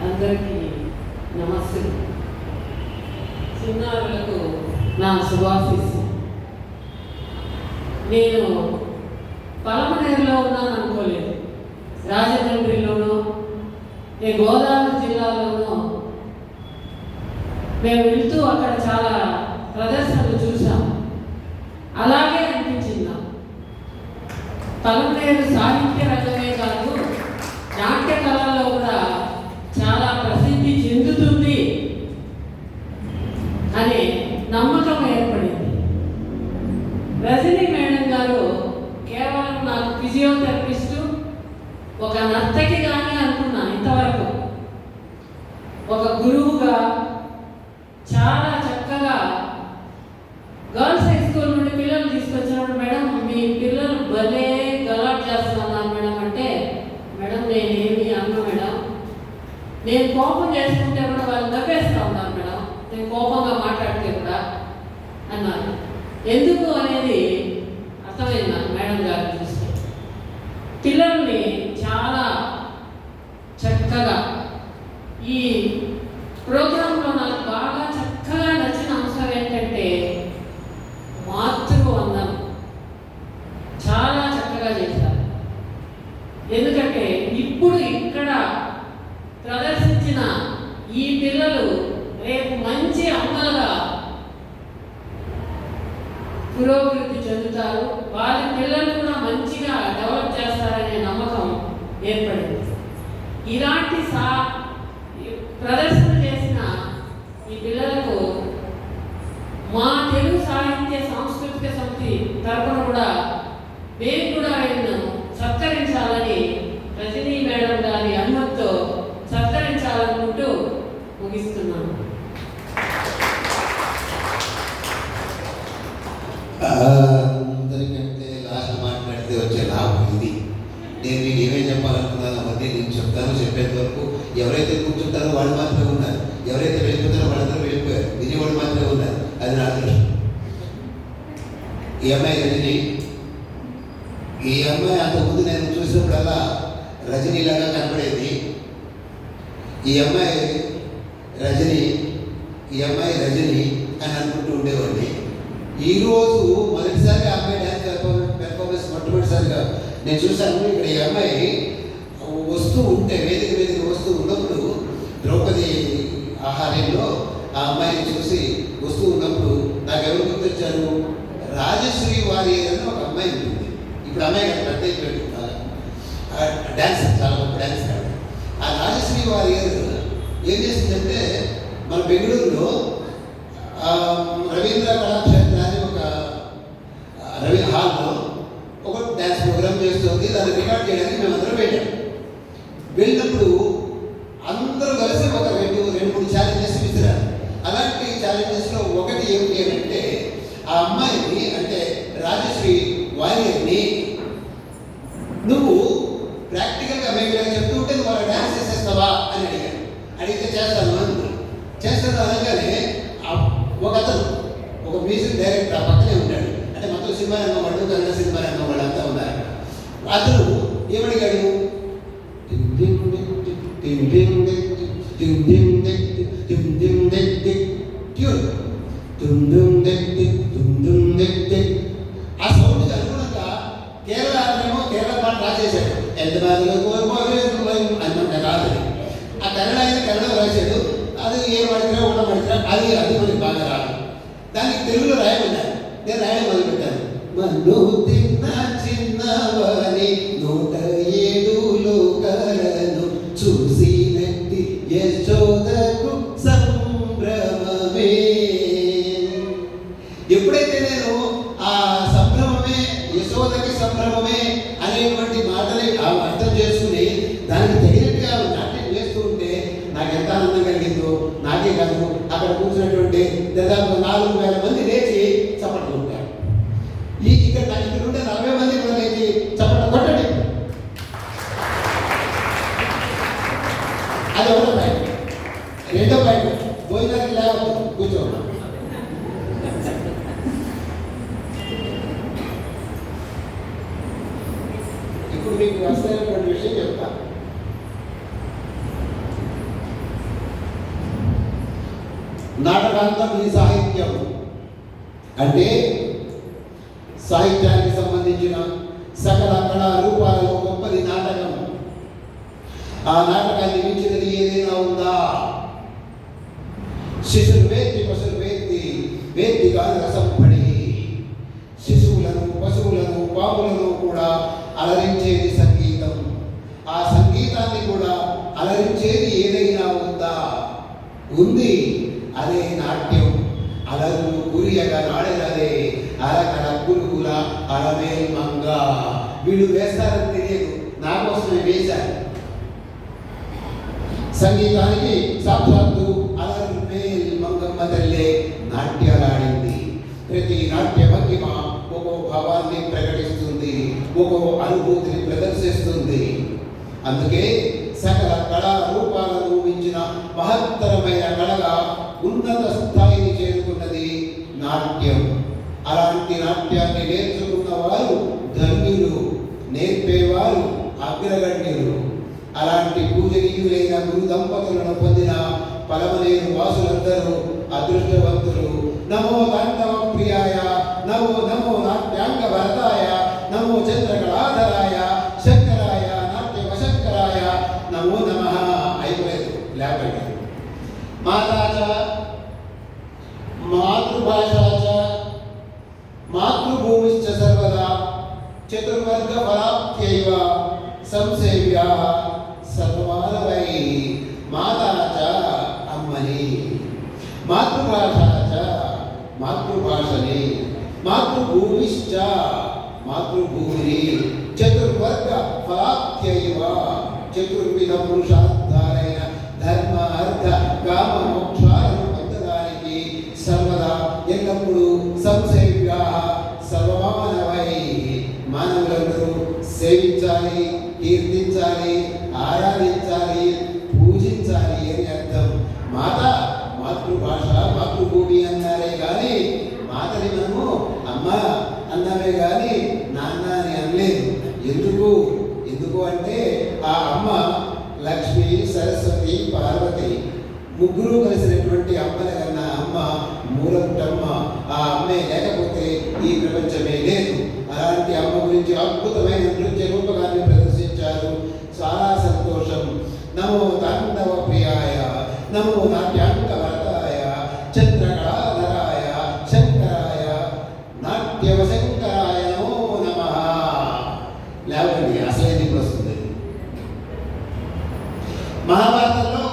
అందరికీ నమస్తే. చిన్నారులకు నా శుభాశీస్సు. నేను పలమనేరులో ఉన్నాను అనుకోలేదు. రాజమండ్రిలోనూ, నేను గోదావరి జిల్లాలోనూ మేము వెళ్తూ అక్కడ చాలా ప్రదర్శనలు చూసాం. అలాగే అనిపించింది నాకు. పలమనేరు సాహిత్య రంగమే కాదు, నాట్య కళల్లో కూడా చాలా ప్రసిద్ధి చెందుతుంది అని నమ్మకం ఏర్పడింది. రజనీ మేడం గారు కేవలం నాకు ఫిజియోథెరపిస్టు, ఒక నర్తకిగానే అనుకున్నాను ఇంతవరకు. ఒక గురువుగా చాలా చక్కగా గర్ల్స్ హై స్కూల్ నుండి పిల్లలు తీసుకొచ్చినప్పుడు, మేడం మీ పిల్లలు భలే గలాట్ చేస్తున్నారు మేడం అంటే, మేడం నేనేమి అన్నా మేడం, నేను కోపం చేసుకుంటే కూడా వాళ్ళు నవ్వేస్తూ ఉన్నారు మేడం, నేను కోపంగా మాట్లాడితే కూడా అన్నారు. ఎందుకు అనేది అర్థమైంది నాకు మేడం గారు చూస్తే. పిల్లల్ని చాలా చక్కగా ఈ ప్రోగ్రాంలో నాకు బాగా చక్కగా నచ్చిన అంశం ఏంటంటే మాతృవందనం చాలా చక్కగా చేశారు. ఎందుకంటే ఇప్పుడు ఇక్కడ ప్రదర్శించిన ఈ పిల్లలు రేపు మంచి అమ్మలుగా పురోభివృద్ధి చెందుతారు, వారి పిల్లలు కూడా మంచిగా డెవలప్ చేస్తారనే నమ్మకం ఏర్పడింది. ఇలాంటి ప్రదర్శన చేసిన ఈ పిల్లలకు మా తెలుగు సాహిత్య సాంస్కృతిక సమితి తరపున కూడా మేము కూడా వీళ్ళను సత్కరించాలని రజనీ మేడం గారి అనుమతితో సత్కరించాలనుకుంటూ ముగిస్తున్నాను. అందరికంటే లాస్ట్ మాట్లాడితే వచ్చే లాభం ఇది. నేను మీకు ఏమేమి చెప్పాలనుకున్నాను అవన్నీ నేను చెప్తాను. చెప్పేంత వరకు ఎవరైతే కూర్చుంటారో వాళ్ళు మాత్రమే ఉన్నారు, ఎవరైతే వెళ్ళిపోతారో వాళ్ళందరూ వెళ్ళిపోయారు, వినేవాళ్ళు మాత్రమే ఉన్నారు. అది నా అదృష్టం. ఈ అమ్మాయి రజని, ఈ అమ్మాయి అంతకుముందు నేను చూసినప్పుడల్లా రజనీలాగా కనపడేది. ఈ అమ్మాయి రజని, ఈ అమ్మాయి రజని అని అనుకుంటూ ఉండేవాడిని. ఈరోజు మొదటిసారిగా అమ్మాయి డ్యాన్స్ పెర్ఫార్మెన్స్ మొట్టమొదటిసారిగా నేను చూశాను. ఇక్కడ ఈ అమ్మాయి వస్తూ ఉంటే వేదిక వస్తూ ఉన్నప్పుడు ద్రౌపది ఆహార్యంలో ఆ అమ్మాయిని చూసి వస్తూ ఉన్నప్పుడు నాకు ఎవరు గుర్తొచ్చారు? రాజశ్రీ వారియర్ అని ఒక అమ్మాయి ఉంటుంది. ఇప్పుడు అమ్మాయి పెద్ద అయిపోయాడు, డ్యాన్స్ చాలా గొప్ప డ్యాన్స్ కాదు. ఆ రాజశ్రీ వారియర్ ఏం చేసిందంటే మన బెంగళూరులో రవీంద్ర కళాక్షేత్ర అని ఒక రవి హాల్లో ఒక డ్యాన్స్ ప్రోగ్రామ్ చేస్తుంది. దాన్ని రికార్డ్ చేయడానికి మేమందరం వెళ్ళినప్పుడు అందరూ కలిసి ఒక రెండు మూడు ఛాలెంజెస్ విసిరారు. అలాంటి ఛాలెంజెస్లో ఒకటి ఏమిటి అంటే ఆ అమ్మాయిని అంటే రాజశ్రీ వారియర్ని నువ్వు ప్రాక్టికల్గా మేము ఇలా చెప్తూ ఉంటే నువ్వు వాళ్ళ డ్యాన్స్ చేసేస్తావా అని అడిగాను. అడిగితే చేస్తాను అనగానే ఒక అతను ఒక మ్యూజిక్ డైరెక్టర్ ఆ పక్కనే ఉన్నాడు. అంటే మొత్తం సినిమా రంగం వాళ్ళు, కన్నడ సినిమా రంగం వాళ్ళు అంతా ఉన్నారు. అతను ఏమడిగాడు? ఆ సౌండ్కి అనుగుణంగా కేరళ అతనేమో కేరళ పాట రాసేశాడు. ఎంత బాగా అనుకుంటా రాదని ఆ కన్నడ ఆయన కన్నడ రాశాడు. అది ఏం పడితే ఉండబడితే అది మనకి బాగా రాదు. దానికి తెలుగులో రాయమన్నారు. నేను రాయడం మొదలుపెట్టాను. మన్ను తిన్న చిన్నవాని 107 లోకాలను చూసినట్టి యశోదకు సంభ్రమమే. ఎప్పుడైతే నేను ఆ సంభ్రమమే యశోదకి సంభ్రమమే అనేటువంటి మాటని అర్థం చేసుకుని దానికి తగినట్టుగా నాట్యం చేస్తూ ఉంటే నాకు ఎంత ఆనందం కలిగిందో నాకే కాదు అక్కడ కూర్చున్నటువంటి దాదాపు 4,000 మంది లేచి చప్పట్లు కొట్టారు. ఇక్కడ ఉండే 40 మంది కూడా లేచి చప్పట్లు కొట్టండి. అది ఒకటో పాయింట్. రెండో పాయింట్, భోజనానికి లేకపోతే కూర్చోవడం. ఇప్పుడు మీకు వస్తున్నటువంటి విషయం చెప్తాను. నాటకాంతం ఈ సాహిత్యం అంటే సాహిత్యానికి సంబంధించిన సకల కళా రూపాలలో గొప్పది నాటకం. ఆ నాటకాన్ని మించినది ఏదైనా ఉందా? శిశులు వేత్తి పశులు వేత్తి కాని రసం పడి శిశువులను పశువులను పాములను కూడా అలరించేది సంగీతం. ఆ సంగీతాన్ని కూడా అలరించేది ఏదైనా ఉందా? ఉంది. అదే నాట్యం. అలరు కురియగా నాడెలదే అలకల కురుగుల అలమే మంగ. వీళ్ళు వేస్తారని తెలియదు, నా కోసమే వేశారు. సంగీతానికి సాక్షాత్తు అలరు మేల్ మంగమ్మ తల్లే నాట్యాలాడింది. ప్రతి నాట్య భంగిమ ఒక్కో భావాన్ని ప్రకటిస్తుంది, ఒక్కో అనుభూతిని ప్రదర్శిస్తుంది. అందుకే సకల కళా రూపాలను మించిన మహత్తరమైన కళగా ఉన్నత స్థాయిని చేరుకున్నది నాట్యం. అలాంటి నాట్యాన్ని నేర్చుకున్న వారు ధన్యులు, నేర్పేవారు అగ్రగణ్యులు. అలాంటి పూజనీయులైన గురు దంపతులను పొందిన పలమనేరు వాసులందరూ అదృష్టవంతులు. నమో తాండవ ప్రియాయ, నమో నమో నాట్యాంగ భరతాయ, నమో చంద్రకళాధరాయ శంకరాయ నాట్య వశంకరాయ నమో నమః. అయిపోలేదు, లేపండి. మాతాచ మాతృభాషాచ మాతృభూమిశ్చ సర్వదా చతుర్వర్గ ఫలాప్త్యైవ సంసేవ్యా సర్వమానవై. మాతాచ అమ్మని, మాతృభాషాచ మాతృభాషని, మాతృభూమిశ్చ మాతృభూమిని, చతుర్వర్గ ఫలాప్త్యైవ చతుర్విధ పురుషార్థాలైన ధర్మ అర్థ కామ మోక్షాలను పొందడానికి సర్వదా ఎల్లప్పుడూ సంసేవ్యా సర్వమానవై మానవులందరూ సేవించాలి, కీర్తించాలి, ఆరాధించాలి, పూజించాలి అని అర్థం. మాత మాతృభాష మాతృభూమి అన్నారే కానీ మాతని మనము అమ్మ అన్నామే కానీ నాన్న అని అనలేదు. ఎందుకు అంటే ఆ అమ్మ లక్ష్మి, సరస్వతి, పార్వతి ముగ్గురు కలిసినటువంటి అమ్మల కన్నా అమ్మ మూలపుటమ్మ. ఆ అమ్మే లేకపోతే ఈ ప్రపంచమే లేదు. అలాంటి అమ్మ గురించి అద్భుతమైన నృత్య రూపకాన్ని ప్రదర్శించారు. చాలా సంతోషం. నమో తాండవ ప్రియాయ, నమో నాట్యాంగ భరతాయ చంద్రకళాధరాయ శంకరాయ నాట్యవశంకరాయ నమో నమః. లేవండి, అసలు ఇప్పుడు వస్తుంది. మహాభారతంలో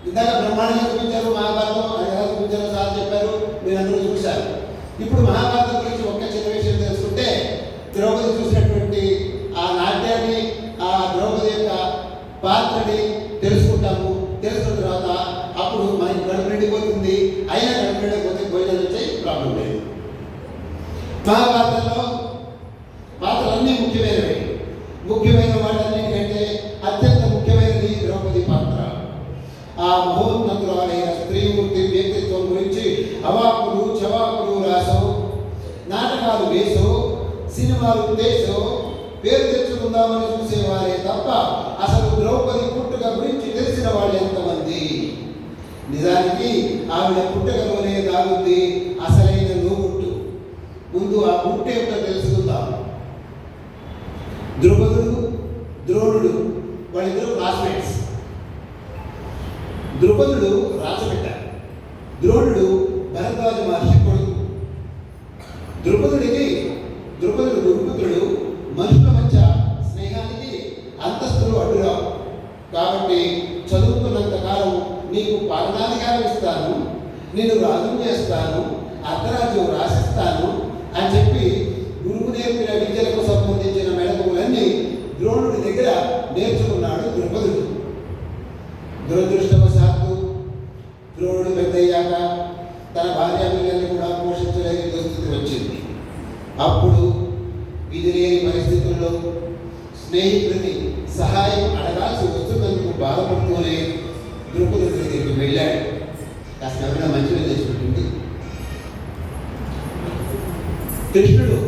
ఇందాక బ్రహ్మాండంగా చూపించారు. మహాభారతం అది ఎలా చూపించారో సార్ చెప్పారు, మీరందరూ చూశారు. ఇప్పుడు మహాభారతం గురించి ఒక్క చిన్న విషయం తెలుసుకుంటే, ద్రౌపది చూసినటువంటి ఆ నాట్యాన్ని, ఆ ద్రౌపది యొక్క పాత్రని తెలుసుకుంటాము. తెలుసుకున్న తర్వాత అప్పుడు మనకి కడుపు నిండిపోతుంది. అయినా కడుపు నిండకపోతే భోజనాలు వచ్చాయి, ప్రాబ్లం లేదు. మహాభారతంలో పాత్రలన్నీ ముఖ్యమైనవి. ముఖ్యమైన వాటన్నిటికంటే అత్యంత ముఖ్యమైనది ద్రౌపది పాత్ర. ఆ మహోన్నతురాలైన స్త్రీమూర్తి వ్యక్తిత్వం గురించి అవాకులు చవాకులు రాసో, నాటకాలు వేసో, సినిమాలు తీసో పేరు తెచ్చుకుందామని చూసేవారే తప్ప అసలు ద్రౌపది పుట్టుక గురించి తెలిసిన వాళ్ళు ఎంతమంది? నిజానికి ఆవిడ పుట్టుకలోనే దాగుంది అసలైన లోగుట్టు. ముందు ఆ గుట్టు ఏమిటో తెలుసుకుందాం. ద్రుపదుడు, ద్రోణుడు వాళ్ళిద్దరూ క్లాస్మేట్స్. ద్రుపదుడు రాజబిడ్డ, ద్రోణుడు భరద్వాజ మహర్షి కొడుకు. ద్రుపదుడు గురుపుత్రుడు. మనుషుల మధ్య స్నేహానికి అంతస్తులు అడ్డురావు. కాబట్టి చదువుకున్నంత కాలం నీకు పాలనాధికారం ఇస్తాను, నేను రాజును చేస్తాను, అర్ధరాజ్యం రాసిస్తాను అని చెప్పి గురువు నేర్పిన విద్యలకు సంబంధించిన మెళకువలన్నీ ద్రోణుడి దగ్గర నేర్చుకున్నాడు ద్రుపదుడు. దురదృష్టవశాత్తు ద్రోణుడు పెద్దయ్యాక తన భార్యాపిల్లల్ని కూడా పోషించలేని దుస్థితి వచ్చింది. అప్పుడు విధి లేని పరిస్థితుల్లో స్నేహితుడిని సహాయం అడగాల్సి వస్తున్నందుకు బాధపడుతూనే ద్రుపదుడి దగ్గరికి వెళ్ళాడు. కాస్త ఎవరైనా మంచిగా తెచ్చిపెట్టింది. కృష్ణుడు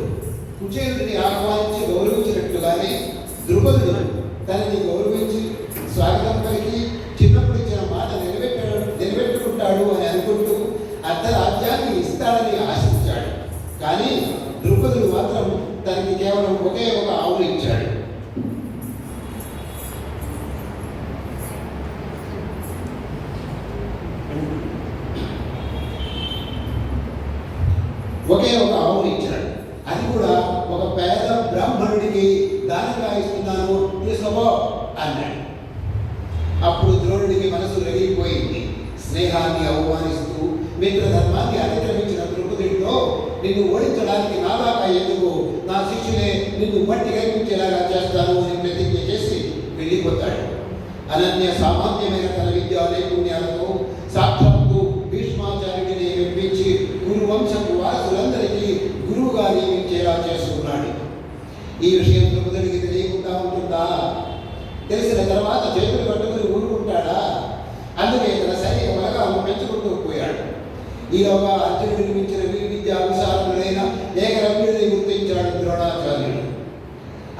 కుచేలుడిని ఆహ్వానించి గౌరవించినట్లుగానే ద్రుపదుడు తనని గౌరవించి స్వాగతం పలికి చిన్నప్పుడు ఇచ్చిన మాట నిలబెట్టుకుంటాడు అని అనుకుంటూ అర్ధరాజ్యాన్ని ఇస్తాడని ఆశించాడు. కానీ ద్రుపదుడు మాత్రం తనకి కేవలం ఒకే ఒక ఆవును ఇచ్చాడు. ఒకే ఒక ఆవును ఇచ్చాడు. అది కూడా ఒక పేద బ్రాహ్మణుడికి దానంగా ఇస్తున్నాను, తీసుకో అన్నాడు. అప్పుడు ద్రోణుడికి మనసు రగిలిపోయింది. స్నేహాన్ని అవమానిస్తూ మిత్రధర్మాన్ని అతిక్రమించిన ద్రౌపదితో నిన్ను ఓడించడానికి నా దాకా ఎందుకు, నా శిష్యులే నిన్ను మట్టి కనిపించేలాగా చేస్తాను అని ప్రతిజ్ఞ చేసి వెళ్ళిపోతాడు. అనన్య సామాన్యమైన తన విద్యా నైపుణ్యాలతో సాక్షాత్తు భీష్మాచార్యుడిని మెప్పించి గురువంశపు వారసులందరికీ గురువుగా నియమించేలా చేసుకున్నాడు. ఈ విషయం ద్రౌపదికి తెలియకుండా ఉంటుందా? తెలిసిన తర్వాత చేతులు పట్టుకుని ఊరుకుంటాడా? అందుకే తన సైనిక బలగాలను పెంచుకుంటూ పోయాడు. ఈలోగా అర్జునుడిని మించిన విద్యా విశాలుడైన ఏకరవ్యుడిని గుర్తించాడు ద్రోణాచార్యుడు.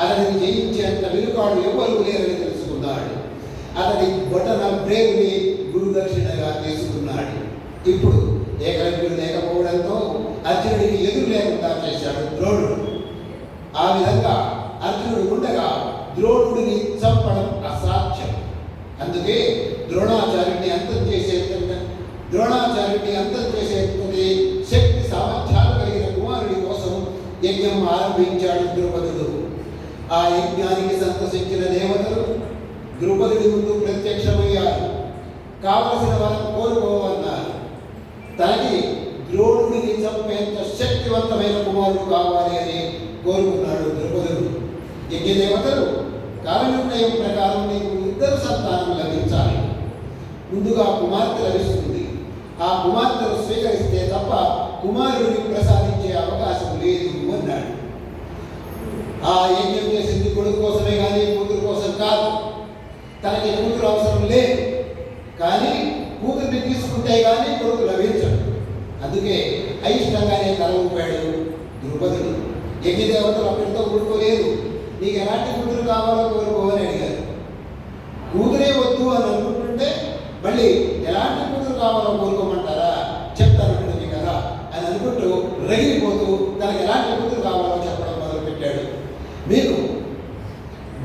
అతడిని జయించేంత విలుకాడు ఎవరు లేరని తెలుసుకున్నాడు. అతడి బొటన బ్రేవుని గురుదక్షిణగా తీసుకున్నాడు. ఇప్పుడు ఏకలవ్యుడు లేకపోవడంతో అర్జునుడికి ఎదురు లేకుండా చేశాడు ద్రోణుడు. ఆ విధంగా అర్జునుడు ఉండగా ద్రోణుడిని చంపడం అసాధ్యం. అందుకే ద్రోణాచార్యుడిని అంతం చేసేటువంటి శక్తి సామర్థ్యాలు కలిగిన కుమారుడి కోసం యజ్ఞం ఆరంభించాడు ద్రౌపదుడు. ఆ యజ్ఞానికి సంతసించిన దేవతలు ద్రౌపదుడి ముందు ప్రత్యక్షమయ్యారు. కావలసిన వారిని కోరుకోవన్నారు. తనకి ద్రోణుడిని చంపేంత శక్తివంతమైన కుమారుడు కావాలి అని కోరుకున్నాడు ద్రౌపదుడు. యజ్ఞదేవతలు కాలనిర్ణయం ప్రకారం నీకు 2 సంతానం లభించాలి. ముందుగా కుమార్తె లభిస్తుంది. ఆ కుమార్తెను స్వీకరిస్తే తప్ప కుమారుడిని ప్రసాదించే అవకాశం లేదు అన్నాడు. ఆ యజ్ఞం చేసింది కొడుకు కోసమే కానీ కూతురు కోసం కాదు. తనకి కూతురు అవసరం లేదు, కానీ కూతుర్ని తీసుకుంటే కానీ కొడుకు లభించడు. అందుకే అయిష్టంగానే తల ఊపాడు ద్రౌపదుడు. యజ్ఞదేవతలు అక్కడితో ఊరుకోలేదు. నీకు ఎలాంటి కూతురు కావాలో కోరుకోవని అడిగారు. కూతురే వద్దు అని అనుకుంటుంటే మళ్ళీ ఎలాంటి కూతురు కావాలో కోరుకోమంటారా, చెప్తానంటుంది కదా అని అనుకుంటూ రగిలిపోతూ తనకు ఎలాంటి కూతురు కావాలో చెప్పడం మొదలుపెట్టాడు. మీరు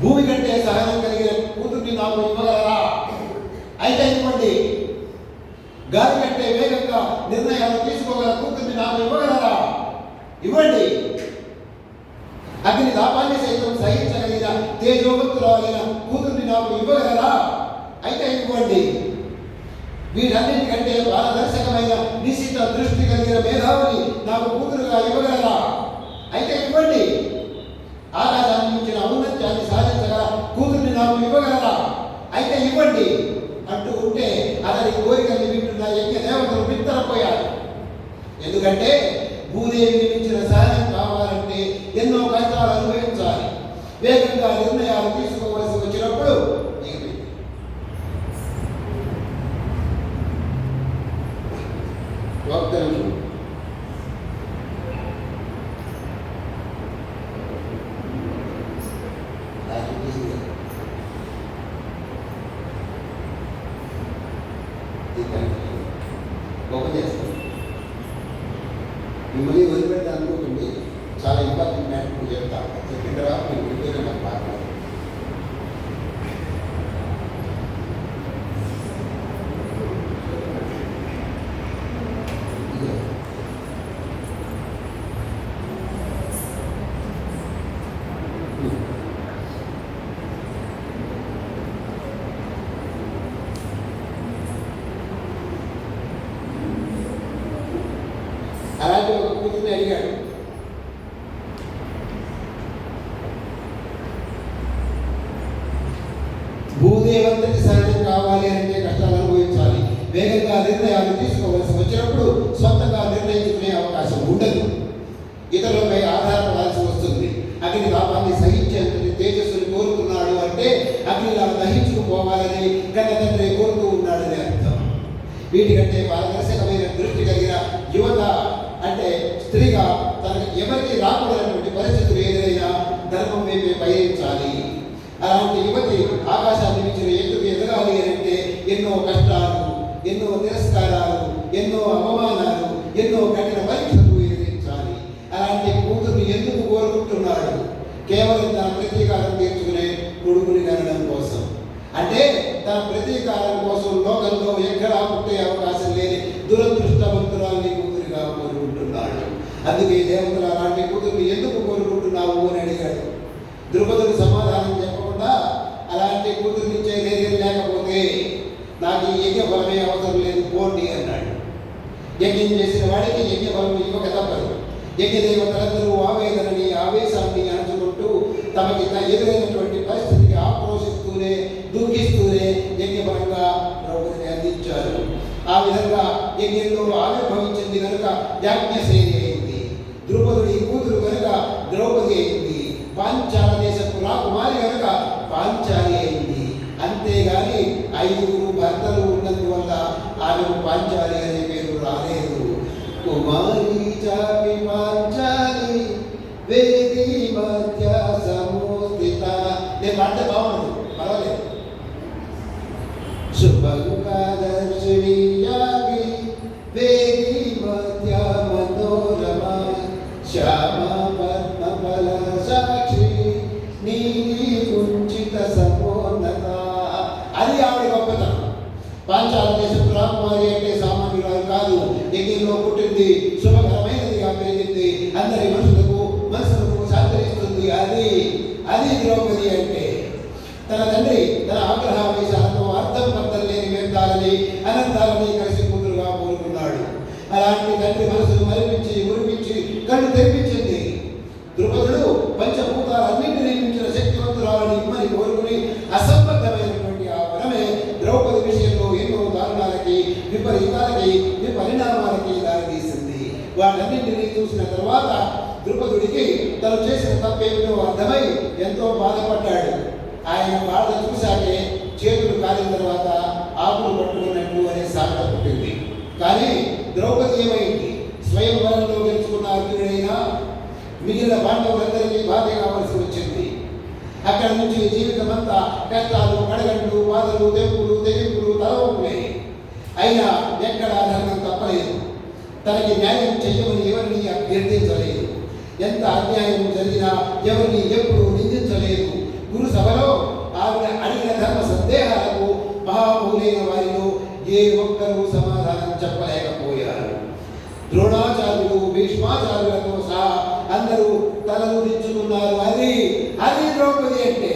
భూమి కంటే సహనం కలిగిన కూతుర్ని నాకు ఇవ్వగలరా? అయితే ఇవ్వండి. గాలి కంటే వేగంగా నిర్ణయాలు తీసుకోగల కూతుర్ని నాకు ఇవ్వగలరా? ఇవ్వండి. అగ్ని దాపాన్ని సైతం సహించగలిగిన తేజోవంతురాలైన కూతుర్ని నాకు ఇవ్వగలరా? అయితే ఇవ్వండి. వీటన్నింటికంటే పారదర్శకమైన నిశ్చిత దృష్టి కలిగిన మేధావిని నాకు కూతురుగా ఇవ్వగలరా? అయితే ఇవ్వండి. ఆకాశాన్ని మించిన ఔన్నత్యాన్ని సాధించగల కూతుర్ని నాకు ఇవ్వగలరా? అయితే ఇవ్వండి అంటూ ఉంటే అతని కోరికల్ని వింటున్న యజ్ఞ దేవతలు బిత్తరపోయారు. ఎందుకంటే భూదేవిని మించిన సహాయం కావాలంటే ఎన్నో కష్టాలు అనుభవించాలి. వేగంగా నిర్ణయాలు తీసుకోవలసి వచ్చినప్పుడు మిమ్మల్ని వదిలిపెట్టి అనుకోకండి. చాలా ఇంపార్టెంట్ మ్యాటర్ చెప్తాను. చెప్పిన తర్వాత మీరు విడిపోయిన నాకు మాట్లాడారు. అలాంటి ఒక కూతుర్ని అడిగాడు. భూదేవంతటి సహజం కావాలి అంటే కష్టాలు అనుభవించాలి. వేగంగా నిర్ణయాలు తీసుకోవలసి వచ్చినప్పుడు సొంతంగా నిర్ణయించుకునే అవకాశం ఉండదు. ఇతరులపై ఆధారపడాల్సి వస్తుంది. అగ్ని తాపాన్ని సహించేంతటి తేజస్సును కోరుతున్నాడు అంటే అగ్నిలా దహించుకుపోవాలని కన్న తండ్రి కోరుతూ ఉన్నాడని అర్థం. వీటికంటే పారదర్శకమైన దృష్టి కలిగిన యువత అంటే స్త్రీగా తనకు ఎవరికి రాకూడనటువంటి పరిస్థితులు ఏదైనా ధర్మం వైపే పయనించాలి. అలాంటి యువతి ఆకాశాన్ని మించిన ఎత్తుకు ఎదగాలి అంటే ఎన్నో కష్టాలు, ఎన్నో తిరస్కారాలు, ఎన్నో అవమానాలు, ఎన్నో కఠిన పరీక్షలు ఎదిరించాలి. అలాంటి కూతుర్ని ఎందుకు కోరుకుంటున్నాడు? కేవలం తన ప్రతీకారం తీర్చుకునే కొడుకుని కనడం కోసం. అంటే తన ప్రతీకారం కోసం లోకంలో ఎక్కడా పుట్టే అవకాశం లేని దురదృష్టవంతురాల్ని కూతురిగా కోరుకుంటున్నాడు. అందుకే దేవతలు అలాంటి కూతుర్ని ఎందుకు కోరుకుంటున్నావు అని అడిగాడు. ద్రౌపదుడు సమాధానం చెప్పకుండా అలాంటి కూతుర్నిచ్చే ధైర్యం లేకపోతే నాకు ఈ యజ్ఞ ఫలమే అవసరం లేదు పోండి అన్నాడు. యజ్ఞం చేసిన వాడికి యజ్ఞ బలం ఇవ్వక తప్పదు. యజ్ఞదేవతలందరూ ఆవేదనని ఆవేశాన్ని అణచుకుంటూ తమకి ఎదురైనటువంటి పరిస్థితికి ఆక్రోశిస్తూనే దూకిస్తూనే యజ్ఞపరంగా ద్రౌపదిని అందించారు. ఆ విధంగా యజ్ఞంలో ఆవిర్భవించింది కనుక యాజ్ఞసేని అయింది. ద్రుపదుడి కూతురు కనుక ద్రౌపది అయింది. పాంచాల దేశపు రాకుమారి కనుక పాంచాలి అయింది. అంతేగాని 5 భర్తలు ఉన్నందువల్ల ఆమెకు పాంచాలి అనే పేరు రాలేదు. కుమారి చాపి పాంచాలి వేది మధ్య సముస్థిత. నేను పాడితే బాగుండదు, పర్వాలేదు. శుభంకాదర్శిని యాగి వేది మధ్య మనోరమ శ్యామ పద్మఫల సాక్షి నీలి కుంచిత సపోన్నత. అది ఆవిడ గొప్పతనం. పాంచాల దేశపు రాకుమారి అంటే సామాన్యురాలు కాదు. యజ్ఞంలో పుట్టింది, శుభకరమైనదిగా పెరిగింది, అందరి మనసులకు సహకరిస్తుంది. అది ద్రౌపది అంటే. తన తండ్రి తన ఆగ్రహావేశాలతో అర్థం పర్థం లేని వ్యర్థాలని అనంతాలని కలిసి కూతురుగా కోరుకున్నాడు. అలాంటి తండ్రి మనసును మరిపించి మురిపించి కళ్ళు తెరిపించింది. ద్రుపదుడు పంచభూతాలన్నింటినీ మించిన శక్తివంతురాలని ఇమ్మని కోరుకుని అసంబద్ధమైనటువంటి ఆ వరమే ద్రౌపది విషయంలో ఎన్నో దారుణాలకి విపరీతాలకి విపరిణామాలకి దారితీసింది. వాటన్నింటినీ చూసిన తర్వాత ద్రుపదుడికి తను చేసిన తప్పేమిటో అర్థమై ఎంతో బాధపడ్డాడు. ఆయన బాధ చూశాకే చేతులు కాలిన తర్వాత ఆకులు పట్టుకున్నట్లు అనే సామెత పుట్టింది. కానీ ద్రౌపది ఏమైంది? స్వయంవరంలో గెలుచుకున్న అర్జునుడైనా మిగిలిన పాండవులందరికీ బాధ కావాల్సి వచ్చింది. అక్కడ నుంచి జీవితం అంతా కష్టాలు, కడగండ్లు, బాధలు, తెంపులు, తెగింపులు, తలవంపులే. అయినా ఎక్కడా ధర్మం తప్పలేదు. తనకి న్యాయం చెయ్యమని ఎవరిని అభ్యర్థించలేదు. ఎంత అన్యాయం జరిగినా ఎవరిని ఎప్పుడు నిందించలేదు. గురు సభలో ఆవిడ అడిగిన ధర్మ సందేహాలకు మహామూలైన వారిలో ఏ ఒక్కరూ సమాధానం చెప్పలేకపోయారు. ద్రోణాచార్యులు, భీష్మాచార్యులతో సహా అందరూ తలలు దించుకున్నారు. అది ద్రౌపది అంటే.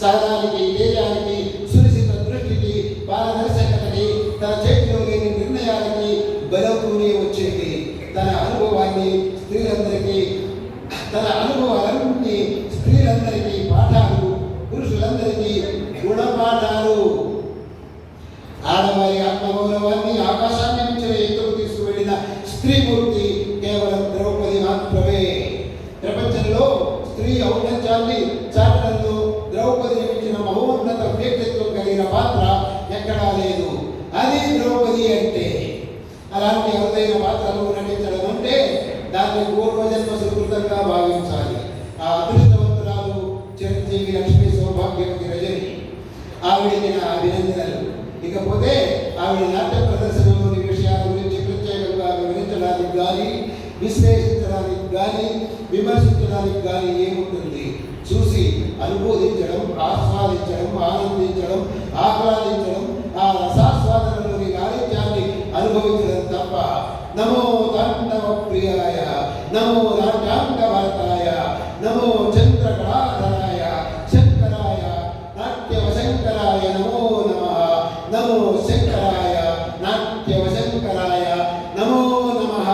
సహనానికి, తేజానికి, సునిశిత దృష్టికి, పారదర్శకతకి, తన చేతిలో లేని నిర్ణయాలకి బలంతోనే వచ్చింది. తన అనుభవాలన్నీ స్త్రీలందరికీ పాఠాలు, పురుషులందరికీ గుణపాఠాలు. ఆడవారి ఆత్మగౌరవాన్ని ఆకాశాన్ని మించిన ఎత్తుకు తీసుకువెళ్ళిన స్త్రీమూర్తి కేవలం ద్రౌపది మాత్రమే. ప్రపంచంలో స్త్రీ ఔన్నత్యాన్ని చాటడంలో ద్రౌపదిని మించిన మహోన్నత వ్యక్తిత్వం కలిగిన పాత్ర ఎక్కడా లేదు. అది ద్రౌపది అంటే. అలాంటి అరుదైన పాత్రలు నటించడం అంటే దాన్ని పూర్వజన్మ సుకృతంగా భావించాలి. ఆ అదృష్టవంతురాలు చిరంజీవి లక్ష్మీ సౌభాగ్యవతి రజని. ఆవిడికి నా అభినందనలు. ఇకపోతే ఆవిడ నాట్య ప్రదర్శనలోని విషయాల గురించి ప్రత్యేకంగా వివరించడానికి కానీ, విశ్లేషించడానికి కానీ, విమర్శించడానికి కానీ ఏముంటుంది? చూసి అనుబోధించడం, ఆస్వాదించడం, ఆనందించడం, ఆహ్లాదించడం, ఆ రసాస్వాదనలోని లాలిత్యాన్ని అనుభవించడం తప్ప నమో తాండవ ప్రియాయ, నమో నాట్యాంగభరతాయ, నమో చంద్రకళాధరాయ శంకరాయ నాట్యవశంకరాయ నమో నమః, నమో శంకరాయ నాట్యవశంకరాయ నమో నమః.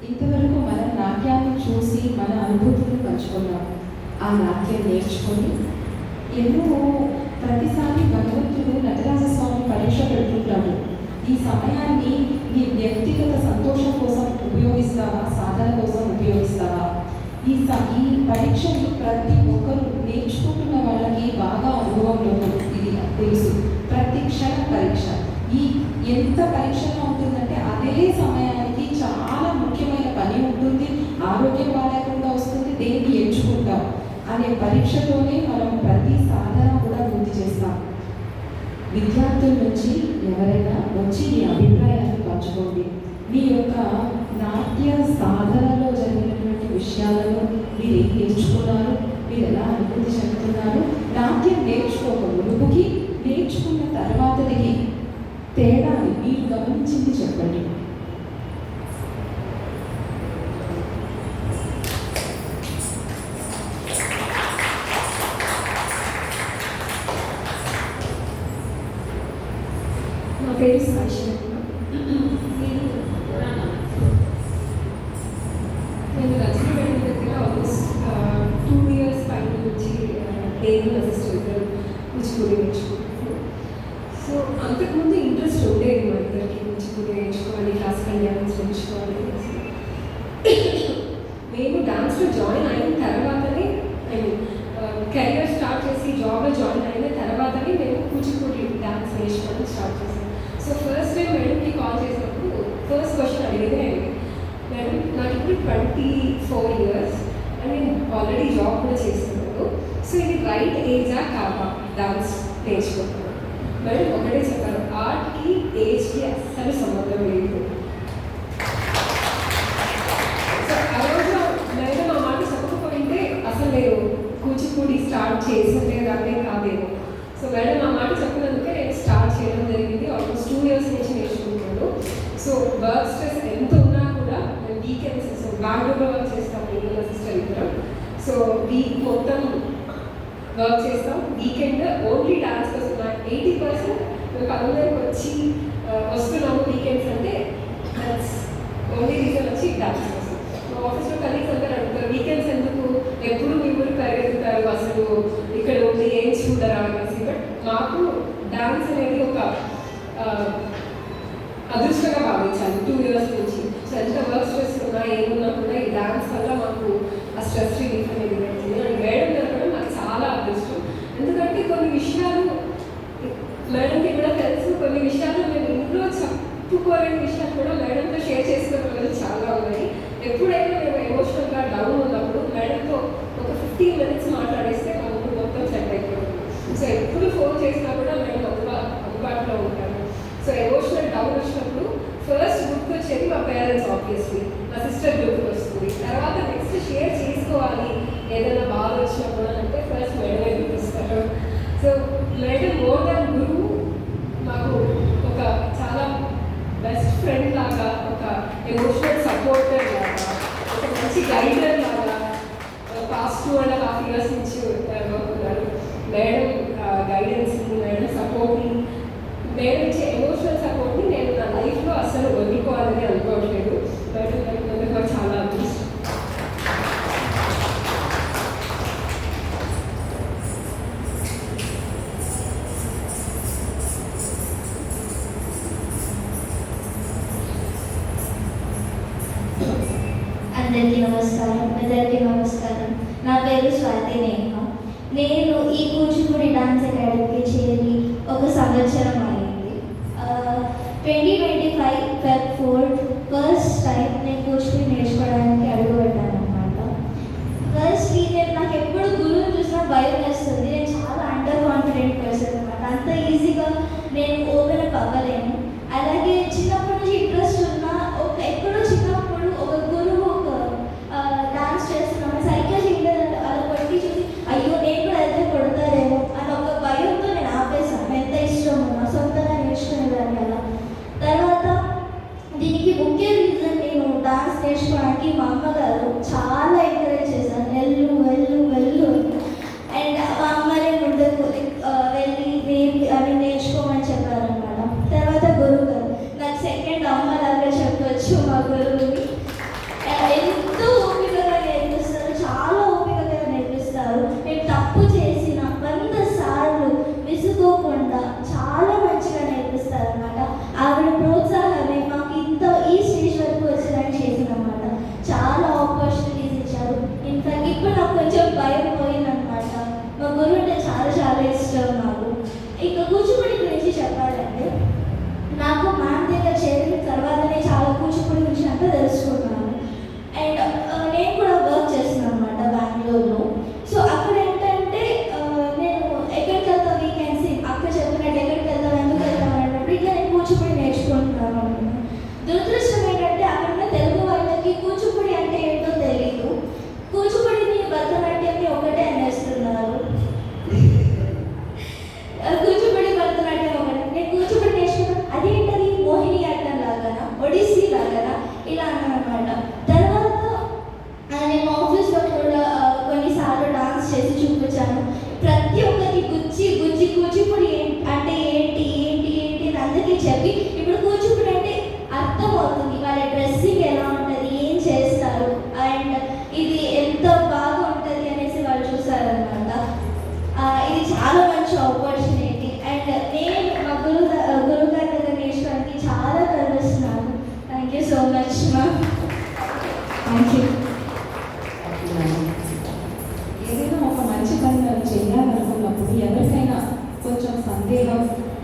ఇంతవరకు మనం నాట్యాన్ని చూసి మన అనుభూతులు పంచుకున్నాం. ఆ నాట్యం నేర్చుకొని ప్రతిసారి భగవంతుడు నటరాజస్వామి పరీక్ష పెడుతుంటాడు. ఈ సమయాన్ని నీ వ్యక్తిగత సంతోషం కోసం ఉపయోగిస్తావా, సాధన కోసం ఉపయోగిస్తావా? ఈ పరీక్షని ప్రతి ఒక్కరు నేర్చుకుంటున్న వాళ్ళకి బాగా అనుభవంలో ఇది తెలుసు. ప్రతి క్షణం పరీక్ష. ఎంత పరీక్షగా ఉంటుందంటే అదే సమయానికి చాలా ముఖ్యమైన పని ఉంటుంది, ఆరోగ్యం బాగాలేకుండా వస్తుంది, దేన్ని ఎంచుకుంటాం అనే పరీక్షతోనే మనం ప్రతి సాధన కూడా పూర్తి చేస్తాం. విద్యార్థుల నుంచి ఎవరైనా వచ్చి మీ అభిప్రాయాన్ని పంచుకోండి. మీ యొక్క నాట్య సాధనలో జరిగినటువంటి విషయాలను మీరు ఏం నేర్చుకున్నారు, మీరు ఎలా అనుభూతి చెందుతున్నారు? నాట్యం నేర్చుకోక మునుపుకి నేర్చుకున్న తర్వాతకి తేడాని మీరు గమనించింది చెప్పండి. నా పేరు సాక్షి. నేను రజనీ మేడం దగ్గర ఆల్మోస్ట్ 2 years పైన నుంచి నేను అసిస్టెంట్ కూచిపూడి నేర్చుకున్నాను. సో అంతకుముందు ఇంట్రెస్ట్ ఉండేది మా ఇద్దరికి, కూచిపూడి నేర్చుకోవాలి, క్లాసికల్ డ్యాన్స్ నేర్చుకోవాలి. మేము డాన్స్లో జాయిన్ అయిన తర్వాతనే కెరియర్ స్టార్ట్ చేసి జాబ్లో జాయిన్ అయిన తర్వాతనే మేము కూచిపూడి డాన్స్ నేర్చుకోవడం స్టార్ట్ చేసాం. సో ఫస్ట్ టైం మేడంకి కాల్ చేసినప్పుడు ఫస్ట్ క్వశ్చన్ అడిగేది నేను, మేడం నాకు ఇప్పుడు 24 years అండ్ నేను ఆల్రెడీ జాబ్ కూడా చేస్తున్నాను. సో ఇది రైట్ ఏజా కాదా డాన్స్ నేర్చుకుంటున్నాను? మేడం ఒకటే చెప్పారు, ఆర్ట్కి ఏజ్కి అస్సలు సంబంధం లేదు. సో ఆ రోజు మేడం ఆ మాట చెప్పకపోయింటే అసలు నేను కూచిపూడి స్టార్ట్ చేసేదాన్నే కాదేమో. సో మేడం ఆ మాట చెప్పినందుకే నేను స్టార్ట్ చేయడం జరిగింది. ఆల్మోస్ట్ 2 years నుంచి నేర్చుకుంటున్నాను. సో వర్క్ స్ట్రెస్ ఎంత ఉన్నా కూడా మేము వీకెండ్స్, సో బెంగళూరులో వర్క్ చేస్తాం నేను నా సిస్టర్ ఇద్దరం. సో వీక్ మొత్తం వర్క్ చేస్తాం. వీకెండ్ ఓన్లీ డాన్స్ కోసం 80% మేము కలవడానికి వస్తున్నాము వీకెండ్స్ అంటే ఓన్లీ రీజన్ వచ్చి డాన్స్ కోసం. మా ఆఫీస్లో కలీగ్స్ అందరూ అడుగుతారు, వీకెండ్స్ ఎందుకు, ఎప్పుడు మీ ఊరు పరిగెత్తుతారు, అసలు ఇక్కడ ఉండి ఏం చూడరా అనేసి. బట్ మాకు డాన్స్ అనేది ఒక అదృష్టంగా భావించాలి 2 years నుంచి. సో ఎంత వర్క్ స్ట్రెస్ ఉన్నా ఏమున్నా కూడా ఈ డాన్స్ వల్ల మాకు ఆ స్ట్రెస్ రిలీఫ్ అనేది ఉంటుంది. అండ్ మేడం దొరకడం నాకు చాలా అదృష్టం. ఎందుకంటే కొన్ని విషయాలు మేడంకి కూడా తెలుసు, కొన్ని విషయాలు మేము ఇంట్లో చెప్పుకోలేని విషయాలు కూడా మేడంతో షేర్ చేసుకునే వాళ్ళు చాలా ఉన్నాయి. ఎప్పుడైనా మేము ఎమోషనల్గా డౌన్ ఉన్నప్పుడు మేడంతో ఒక 15 minutes మాట్లాడేస్తే మా ఊరు మొత్తం సెట్ అయిపోతుంది. సో ఎప్పుడు ఫోన్ చేసినా కూడా మేడం అందుబాటులో ఉంటారు. సో ఎమోషనల్ డౌన్ వచ్చినప్పుడు ఫస్ట్ గుర్తు వచ్చేది మా పేరెంట్స్, ఆబ్వియస్లీ మా సిస్టర్ గుర్తు వస్తుంది. తర్వాత నెక్స్ట్ షేర్ చేసుకోవాలి ఏదైనా బాధ వచ్చినప్పుడు అంటే ఫస్ట్ మేడమే గుర్తిస్తారు. సో మేడం మోర్ దాన్ గురువు మాకు ఒక చాలా బెస్ట్ ఫ్రెండ్ లాగా, ఒక ఎమోషనల్ సపోర్టర్ లాగా, ఒక మంచి గైడర్ లాగా పాస్ట్ 2.5 years నుంచి ఉన్నారు. మేడం గైడెన్స్ని, మేడం సపోర్ట్ని, మేడం ఇచ్చే ఎమోషనల్ సపోర్ట్ని నేను నా లైఫ్లో అసలు వదులుకోవాలని అనుకోవట్లేదు. మేడం లైఫ్ నాకు చాలా అదృష్టం. అందరికీ నమస్కారం. నా పేరు స్వాతి నేహ. నేను ఈ కూచిపూడి డాన్స్ అకాడమీకి చేరి 1 సంవత్సరం అయింది. 2025 Feb 4 ఫస్ట్ టైం నేను కూచిపూడి నేర్చుకోవడానికి అడుగుపెట్టాను అనమాట. ఫస్ట్లీ నాకు ఎప్పుడు గురువుని చూసినా భయం వేస్తుంది. నేను చాలా అండర్ కాన్ఫిడెంట్ పర్సన్ అనమాట. అంత ఈజీగా నేను ఓపెన్ అప్ అవ్వలేను. అలాగే చిన్నప్పటి నుంచి ఇంట్రెస్ట్ ఉన్నా ఎక్కడో చిన్నప్పుడు ఒక గురువు డాన్స్ చేస్తున్నాము సరిగ్గా చేయలేదు అలా కొట్టి చూసి అయ్యో నేను కూడా అయితే కొడతారేమో అని ఒక భయంతో నేను ఆపేసాను. ఎంత ఇష్టం ఉన్నా సొంతంగా నేర్చుకునేదాన్ని అలా. తర్వాత దీనికి ముఖ్య రీజన్ నేను డాన్స్ నేర్చుకోవడానికి మా అమ్మగారు చాలా ఎంకరేజ్ చేశాను. వెళ్ళు అండ్ మా అమ్మనే ముందుకు వెళ్ళి అవి నేర్చుకోమని చెప్పారన్నమాట. తర్వాత గురువు గారు నాకు సెకండ్ అమ్మ లాగా చెప్పవచ్చు. మా గురువుని ఎంతో ఓపికగా నేర్పిస్తారు, చాలా ఓపికగా నేర్పిస్తారు. నేను తప్పు చేసిన 100 సార్లు విసుకోకుండా చాలా మంచిగా నేర్పిస్తారు అన్నమాట. ఆవిడ ప్రోత్సాహమే మాకు ఈ స్టేజ్ వరకు వచ్చేలాగా చేసిందన్నమాట. చాలా ఆపర్చునిటీస్ ఇచ్చారు. ఇన్ఫాక్ట్ ఇప్పుడు నాకు కొంచెం భయం పోయిందన్నమాట. మా గురువు అంటే చాలా ఇష్టం నాకు. ఇంకా కూచిపూడి గురించి చెప్పాలంటే నాకు మ్యామ్ దగ్గర చేరిన తర్వాతనే చాలా కూచిపూడి గురించి అంతా తెలుసుకున్నాను. అండ్ నేను కూడా వర్క్ చేస్తున్నాను అనమాట బెంగళూరులో. సో అక్కడ ఏంటంటే నేను ఎక్కడికి వెళ్తాను వీకెండ్స్ అక్కడ చెప్పినట్టు ఎక్కడికి వెళ్తాను ఎందుకు వెళ్తాను అన్నప్పుడు ఇట్లా నేను కూచిపూడి నేర్చుకుంటున్నాను అనుకున్నాను. దురదృష్టం ఏంటంటే అక్కడ తెలుగు వాళ్ళకి కూచిపూడి అంటే ఏంటో తెలీదు. కూచిపూడిని భరతనాట్యంని ఒకటే అనేస్తున్నారు. కూచిపూడి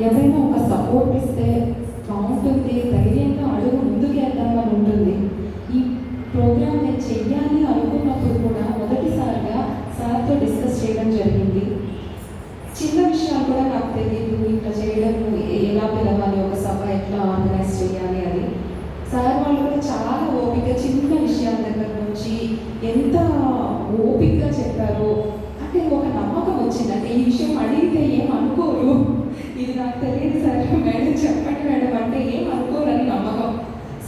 ఎవరైనా ఒక సపోర్ట్ ఇస్తే బాగుంటుంది, ధైర్యంగా అడుగు ముందుకెళ్దామని ఉంటుంది. ఈ ప్రోగ్రామ్ నేను చెయ్యాలి అనుకున్నప్పుడు కూడా మొదటిసారిగా సార్తో డిస్కస్ చేయడం జరిగింది. చిన్న విషయాలు కూడా నాకు తెలియదు, ఇట్లా చేయడం ఎలా పిలవాలి, ఒక సభ ఎట్లా ఆర్గనైజ్ చేయాలి అని. సార్ వాళ్ళు కూడా చాలా ఓపిక, చిన్న విషయాల దగ్గర నుంచి ఎంత ఓపికగా చెప్పారు. అంటే ఒక నమ్మకం వచ్చిందంటే ఈ విషయం అడిగితే ఏం అనుకోరు, ఇది నాకు తెలియదు సార్, మేడం చెప్పండి మేడం అంటే ఏం అనుకోరని నమ్మకం.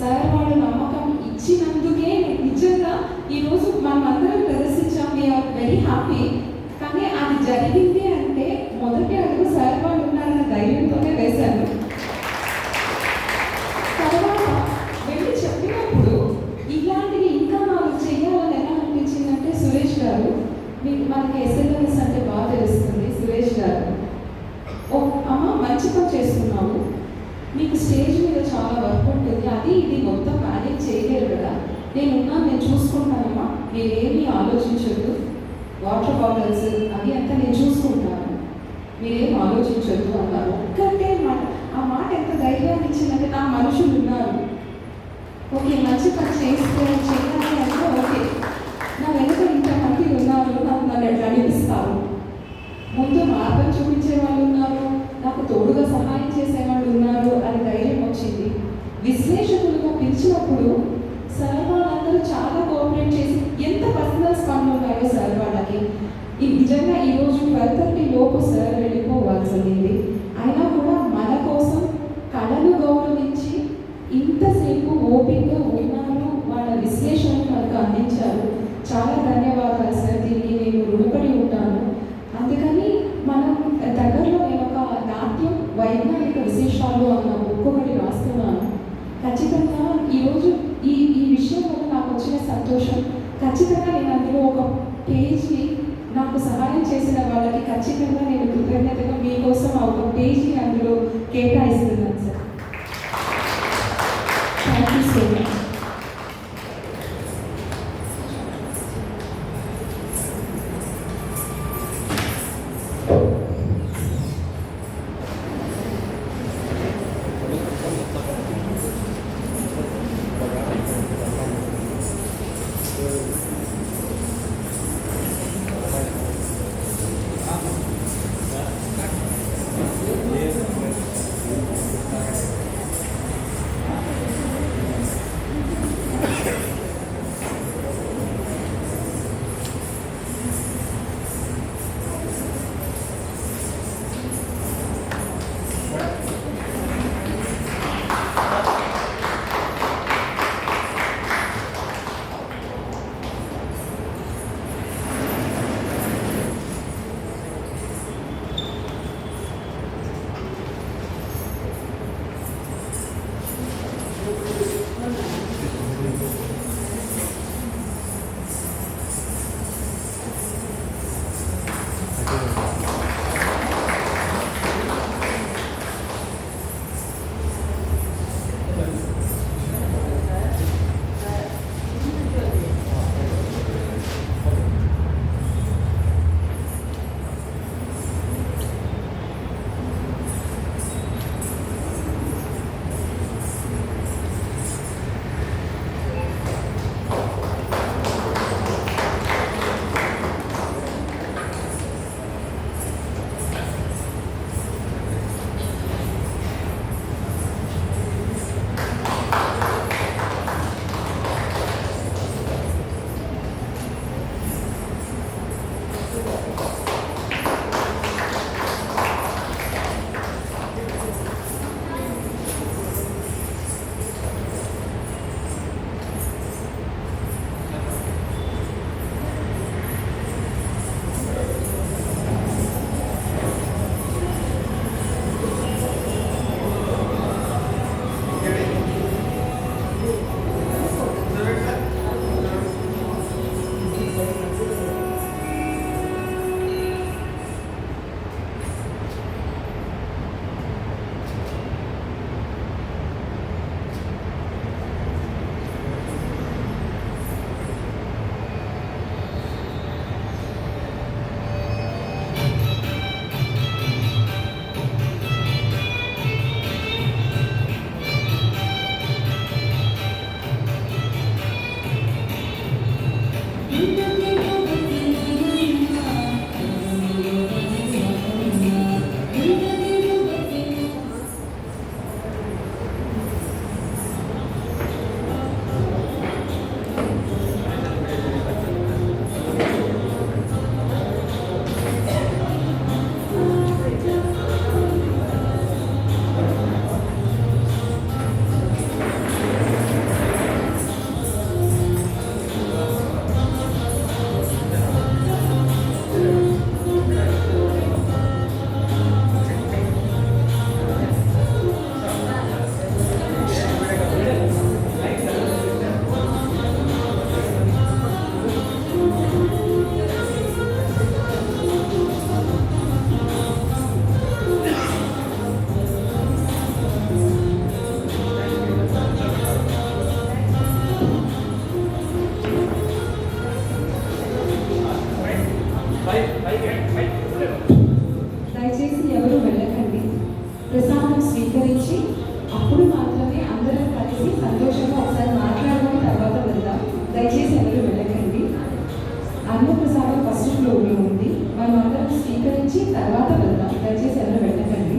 సార్ వాళ్ళు నమ్మకం ఇచ్చినందుకే నిజంగా ఈరోజు మనం అందరం ప్రదర్శించాం. We are very happy. కానీ అది జరిగింది అంటే మొదటి అడుగు సార్ వాళ్ళు ఉన్నారన్న ధైర్యంతోనే వేశాను. తర్వాత వెళ్ళి చెప్పినప్పుడు ఇలాంటివి ఇంకా నాకు చెయ్యాలని ఎలా అనిపించిందంటే, సురేష్ గారు మీకు మనకి ఎస్ఎల్ఎస్ అంటే బాగా తెలుస్తుంది. సురేష్ గారు అమ్మ మంచి పని చేస్తున్నావు, మీకు స్టేజ్ మీద చాలా వర్క్ ఉంటుంది, అది ఇది మొత్తం మేనేజ్ చేయలేరు కదా, నేను చూసుకుంటానమ్మా, మీరేమీ ఆలోచించద్దు, వాటర్ బాటిల్స్ అవి అంతా నేను చూసుకుంటాను, మీరేం ఆలోచించొద్దు అన్నారు. ఒక్కటే మాట, ఆ మాట ఎంత ధైర్యాన్ని ఇచ్చిందంటే నా మనుషులు ఉన్నారు, ఓకే మంచి పని చేయాలి అంటే ఓకే నా వెనుక ఇంతమంది ఉన్నారు, నన్ను ఎట్లా అనిపిస్తారు, ముందు మార్గం చూపించే వాళ్ళు ఉన్నారు, నాకు తోడుగా సహాయం చేసే వాళ్ళు ఉన్నారు అని ధైర్యం వచ్చింది. విశ్లేషకులుగా పిలిచినప్పుడు సార్ వాళ్ళందరూ చాలా కోఆపరేట్ చేసి ఎంత పర్సనల్స్ పనులు ఉన్నాయో సార్ వాళ్ళకి. నిజంగా ఈరోజు 12:30 లోపు సార్ వెళ్ళిపోవాల్సింది, అయినా కూడా మన కోసం కళను గౌరవించి ఇంతసేపు ఓపికగా ఉన్నారు, వాళ్ళ విశ్లేషణను మనకు అందించారు. చాలా ధన్యవాదాలు సార్, దీన్ని నేను రుణపడి ఉంటాను. అందుకని మనం దగ్గరలో నేను ఒక నాట్యం వైజ్ఞానిక విశేషాలు అన్న బుక్ ఒకటి రాస్తున్నాను. ఖచ్చితంగా ఈరోజు ఈ విషయం వల్ల నాకు వచ్చిన సంతోషం, ఖచ్చితంగా నేను అందులో ఒక పేజ్ని నాకు సహాయం చేసిన వాళ్ళకి ఖచ్చితంగా నేను కృతజ్ఞతగా మీకోసం ఆ ఒక పేజ్ని అందులో కేటాయిస్తున్నాను sir. Thank you so much. Yes. ప్రసాదం స్వీకరించి అప్పుడు మాత్రమే అందరం కలిసి సంతోషంగా ఒకసారి మాట్లాడుకుని తర్వాత వెళ్దాం. దయచేసి ఎవరు వెళ్ళకండి. అన్న ప్రసాదం ఫస్ట్ ఫ్లోర్లో ఉంది. మనం అందరం స్వీకరించి తర్వాత వెళ్దాం. దయచేసి ఎవరు వెళ్ళకండి.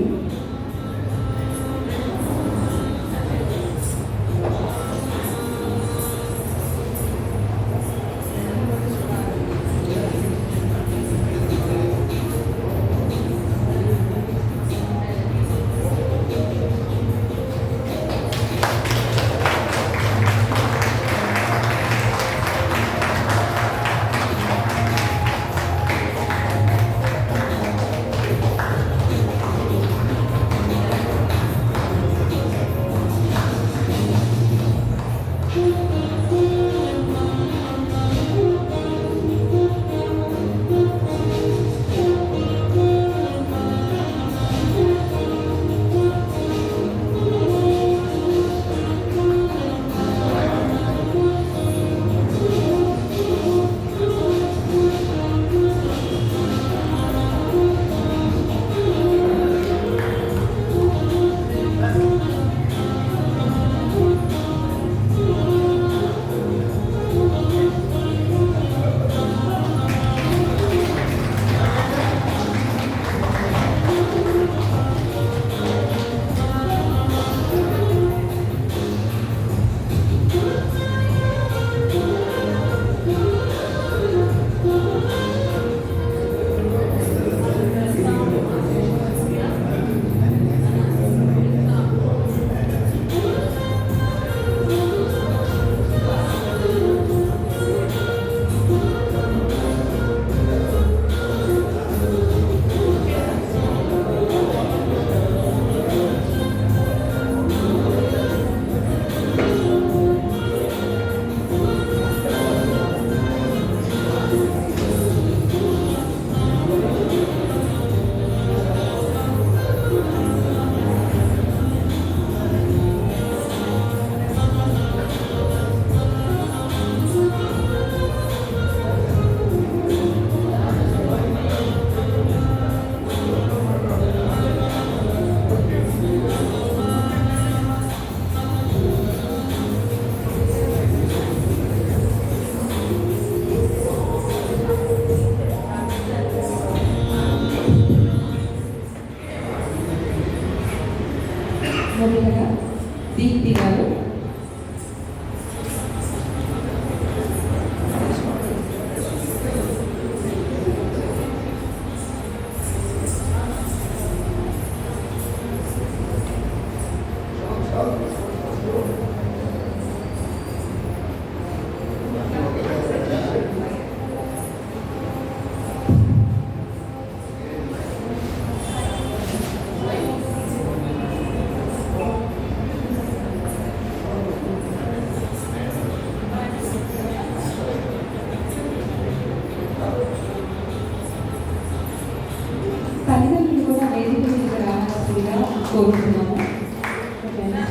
మొదటగా దీప్తి గారు. తల్లిదండ్రులు కూడా వేదిక మీద రావాల్సిందిగా కోరుతున్నాము. ఓకేనా?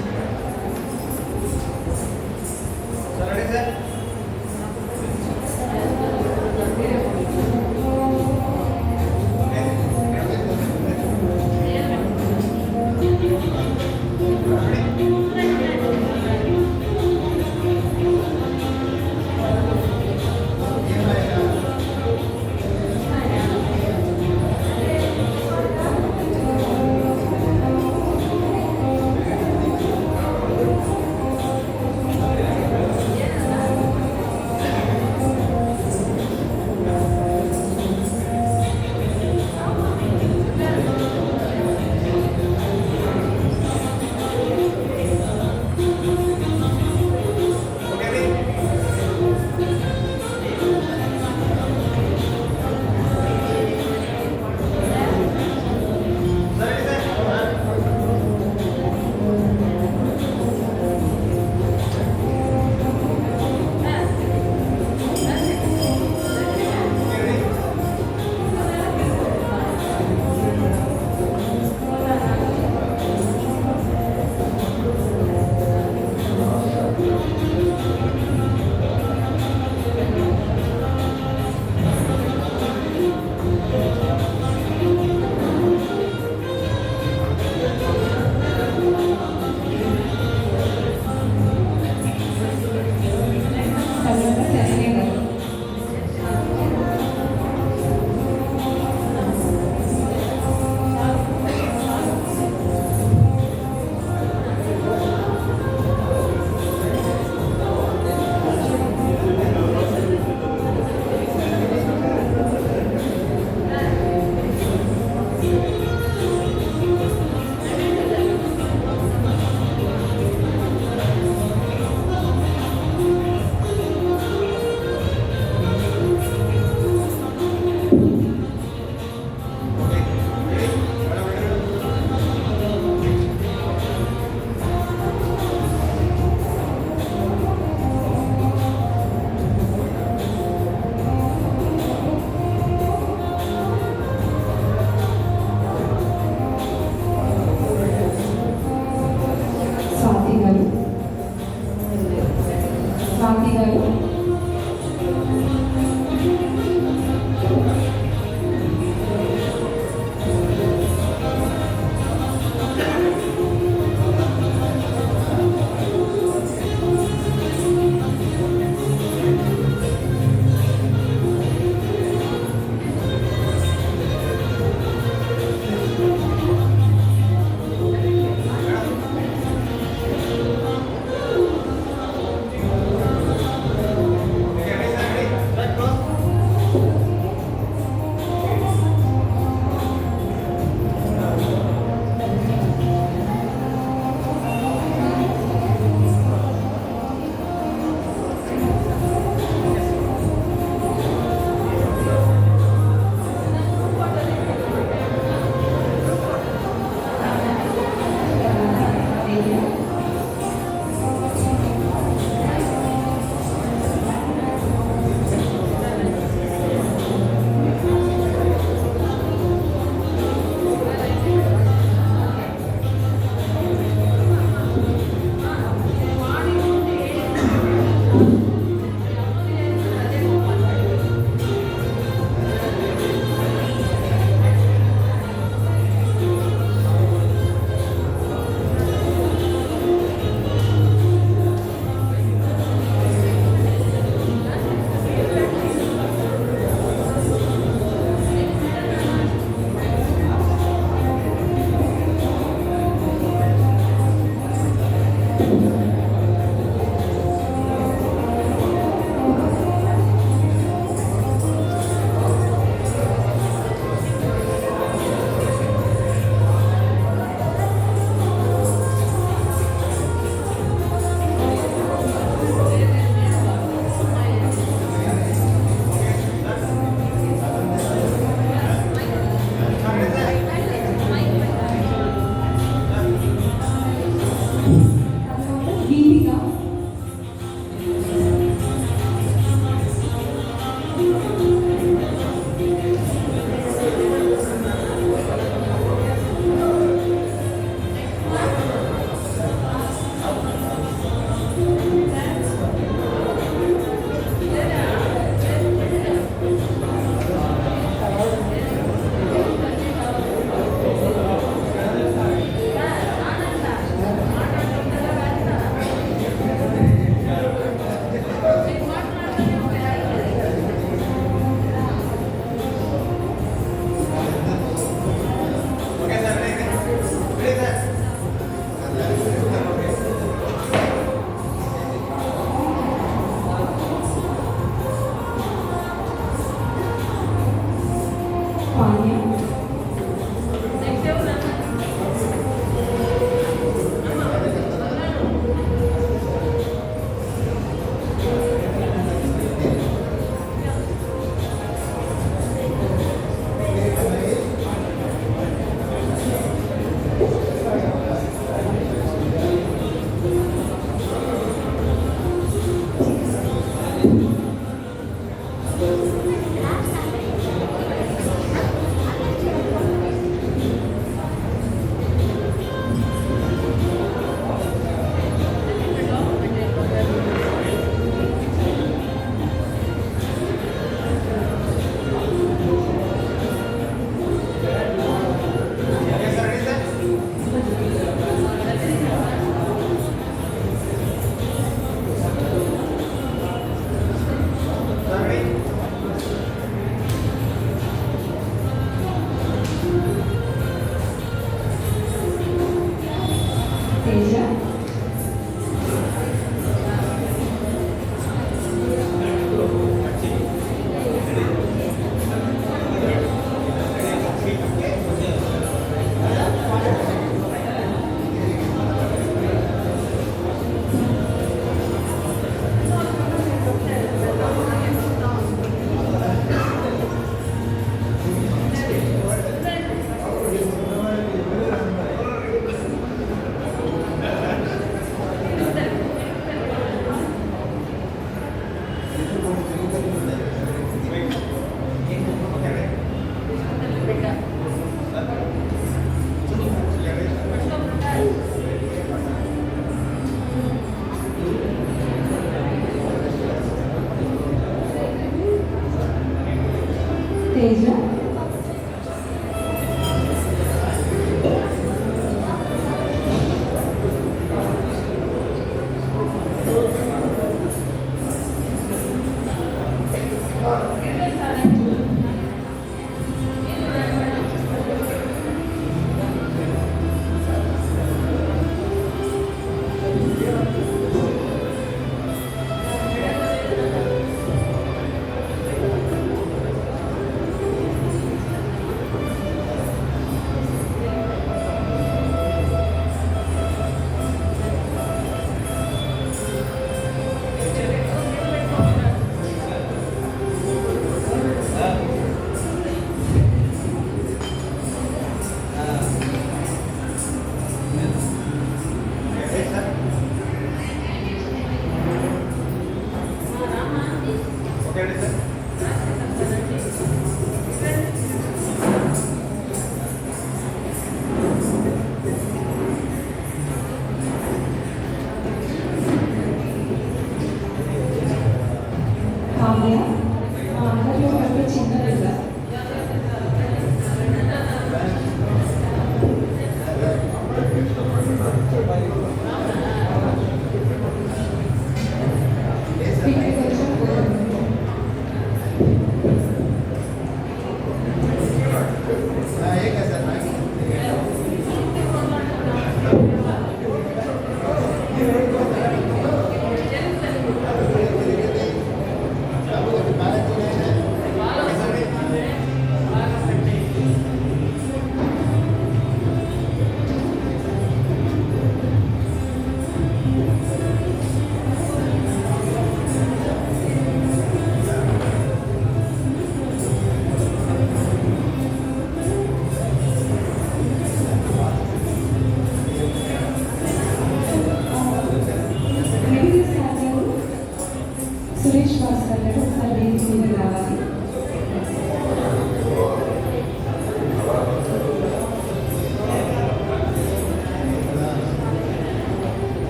ధైర్య, దీపిక, పాణ్య, తేజ,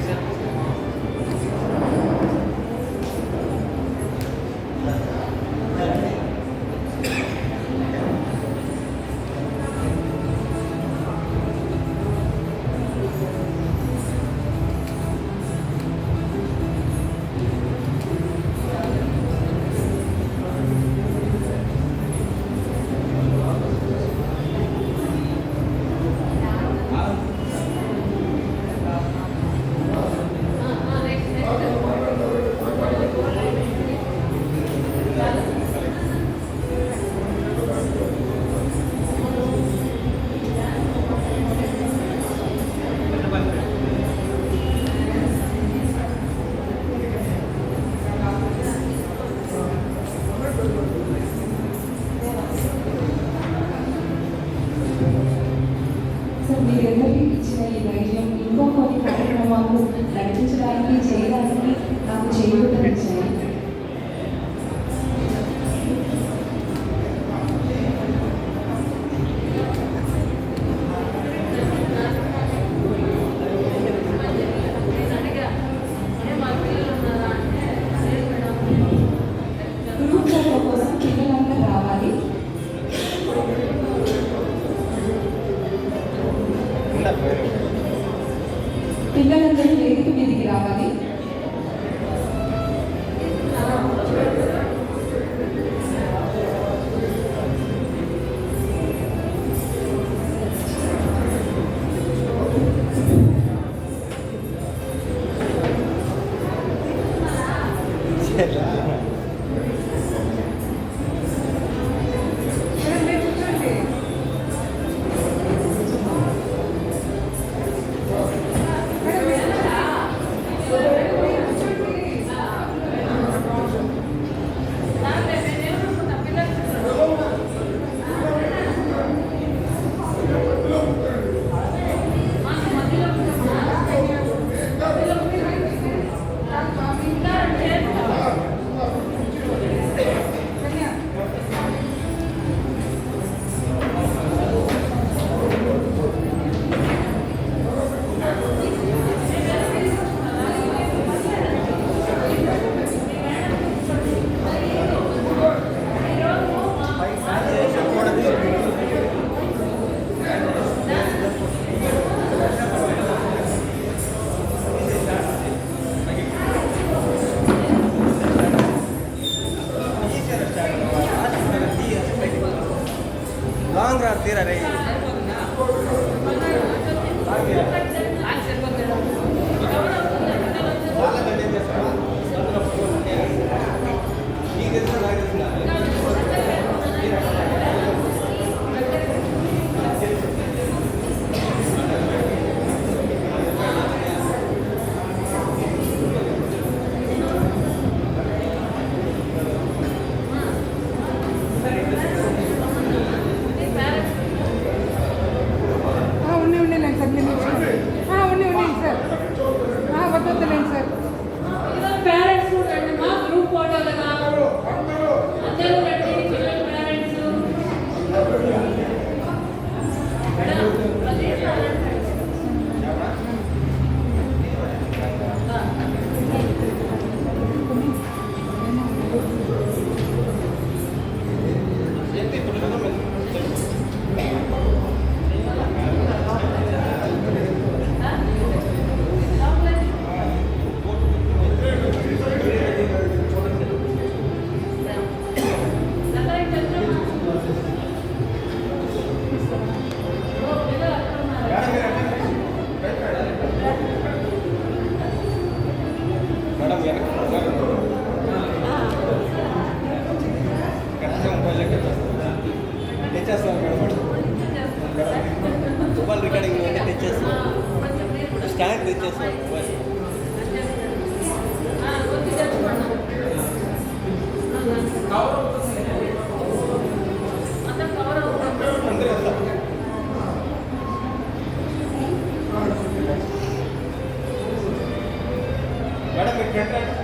సార్ మీరెందరికీ ఇచ్చిన ఈ ధైర్యం ఇంకో కొన్ని కార్యక్రమాలు నడిపించడానికి చేయడానికి నాకు చేయూతనిచ్చాయి. గ్రూప్ చర్చ కోసం పిల్లలందరూ రావాలి. పిల్లలందరూ వేదిక మీదకి రావాలి. లాంగ్ రాడ్ తీరా రే పేరెంట్స్ రండి మా గ్రూప్ ఫోటోలుగా అందరూ రండి పిల్లల పేరెంట్స్ మేడం తెచ్చేస్తాను మేడం మొబైల్ రికార్డింగ్ అంటే తెచ్చేస్తాను స్టాండ్ తెచ్చేస్తాను మొబైల్ అందరూ వెళ్తాం మేడం మీరు ఫ్రంట్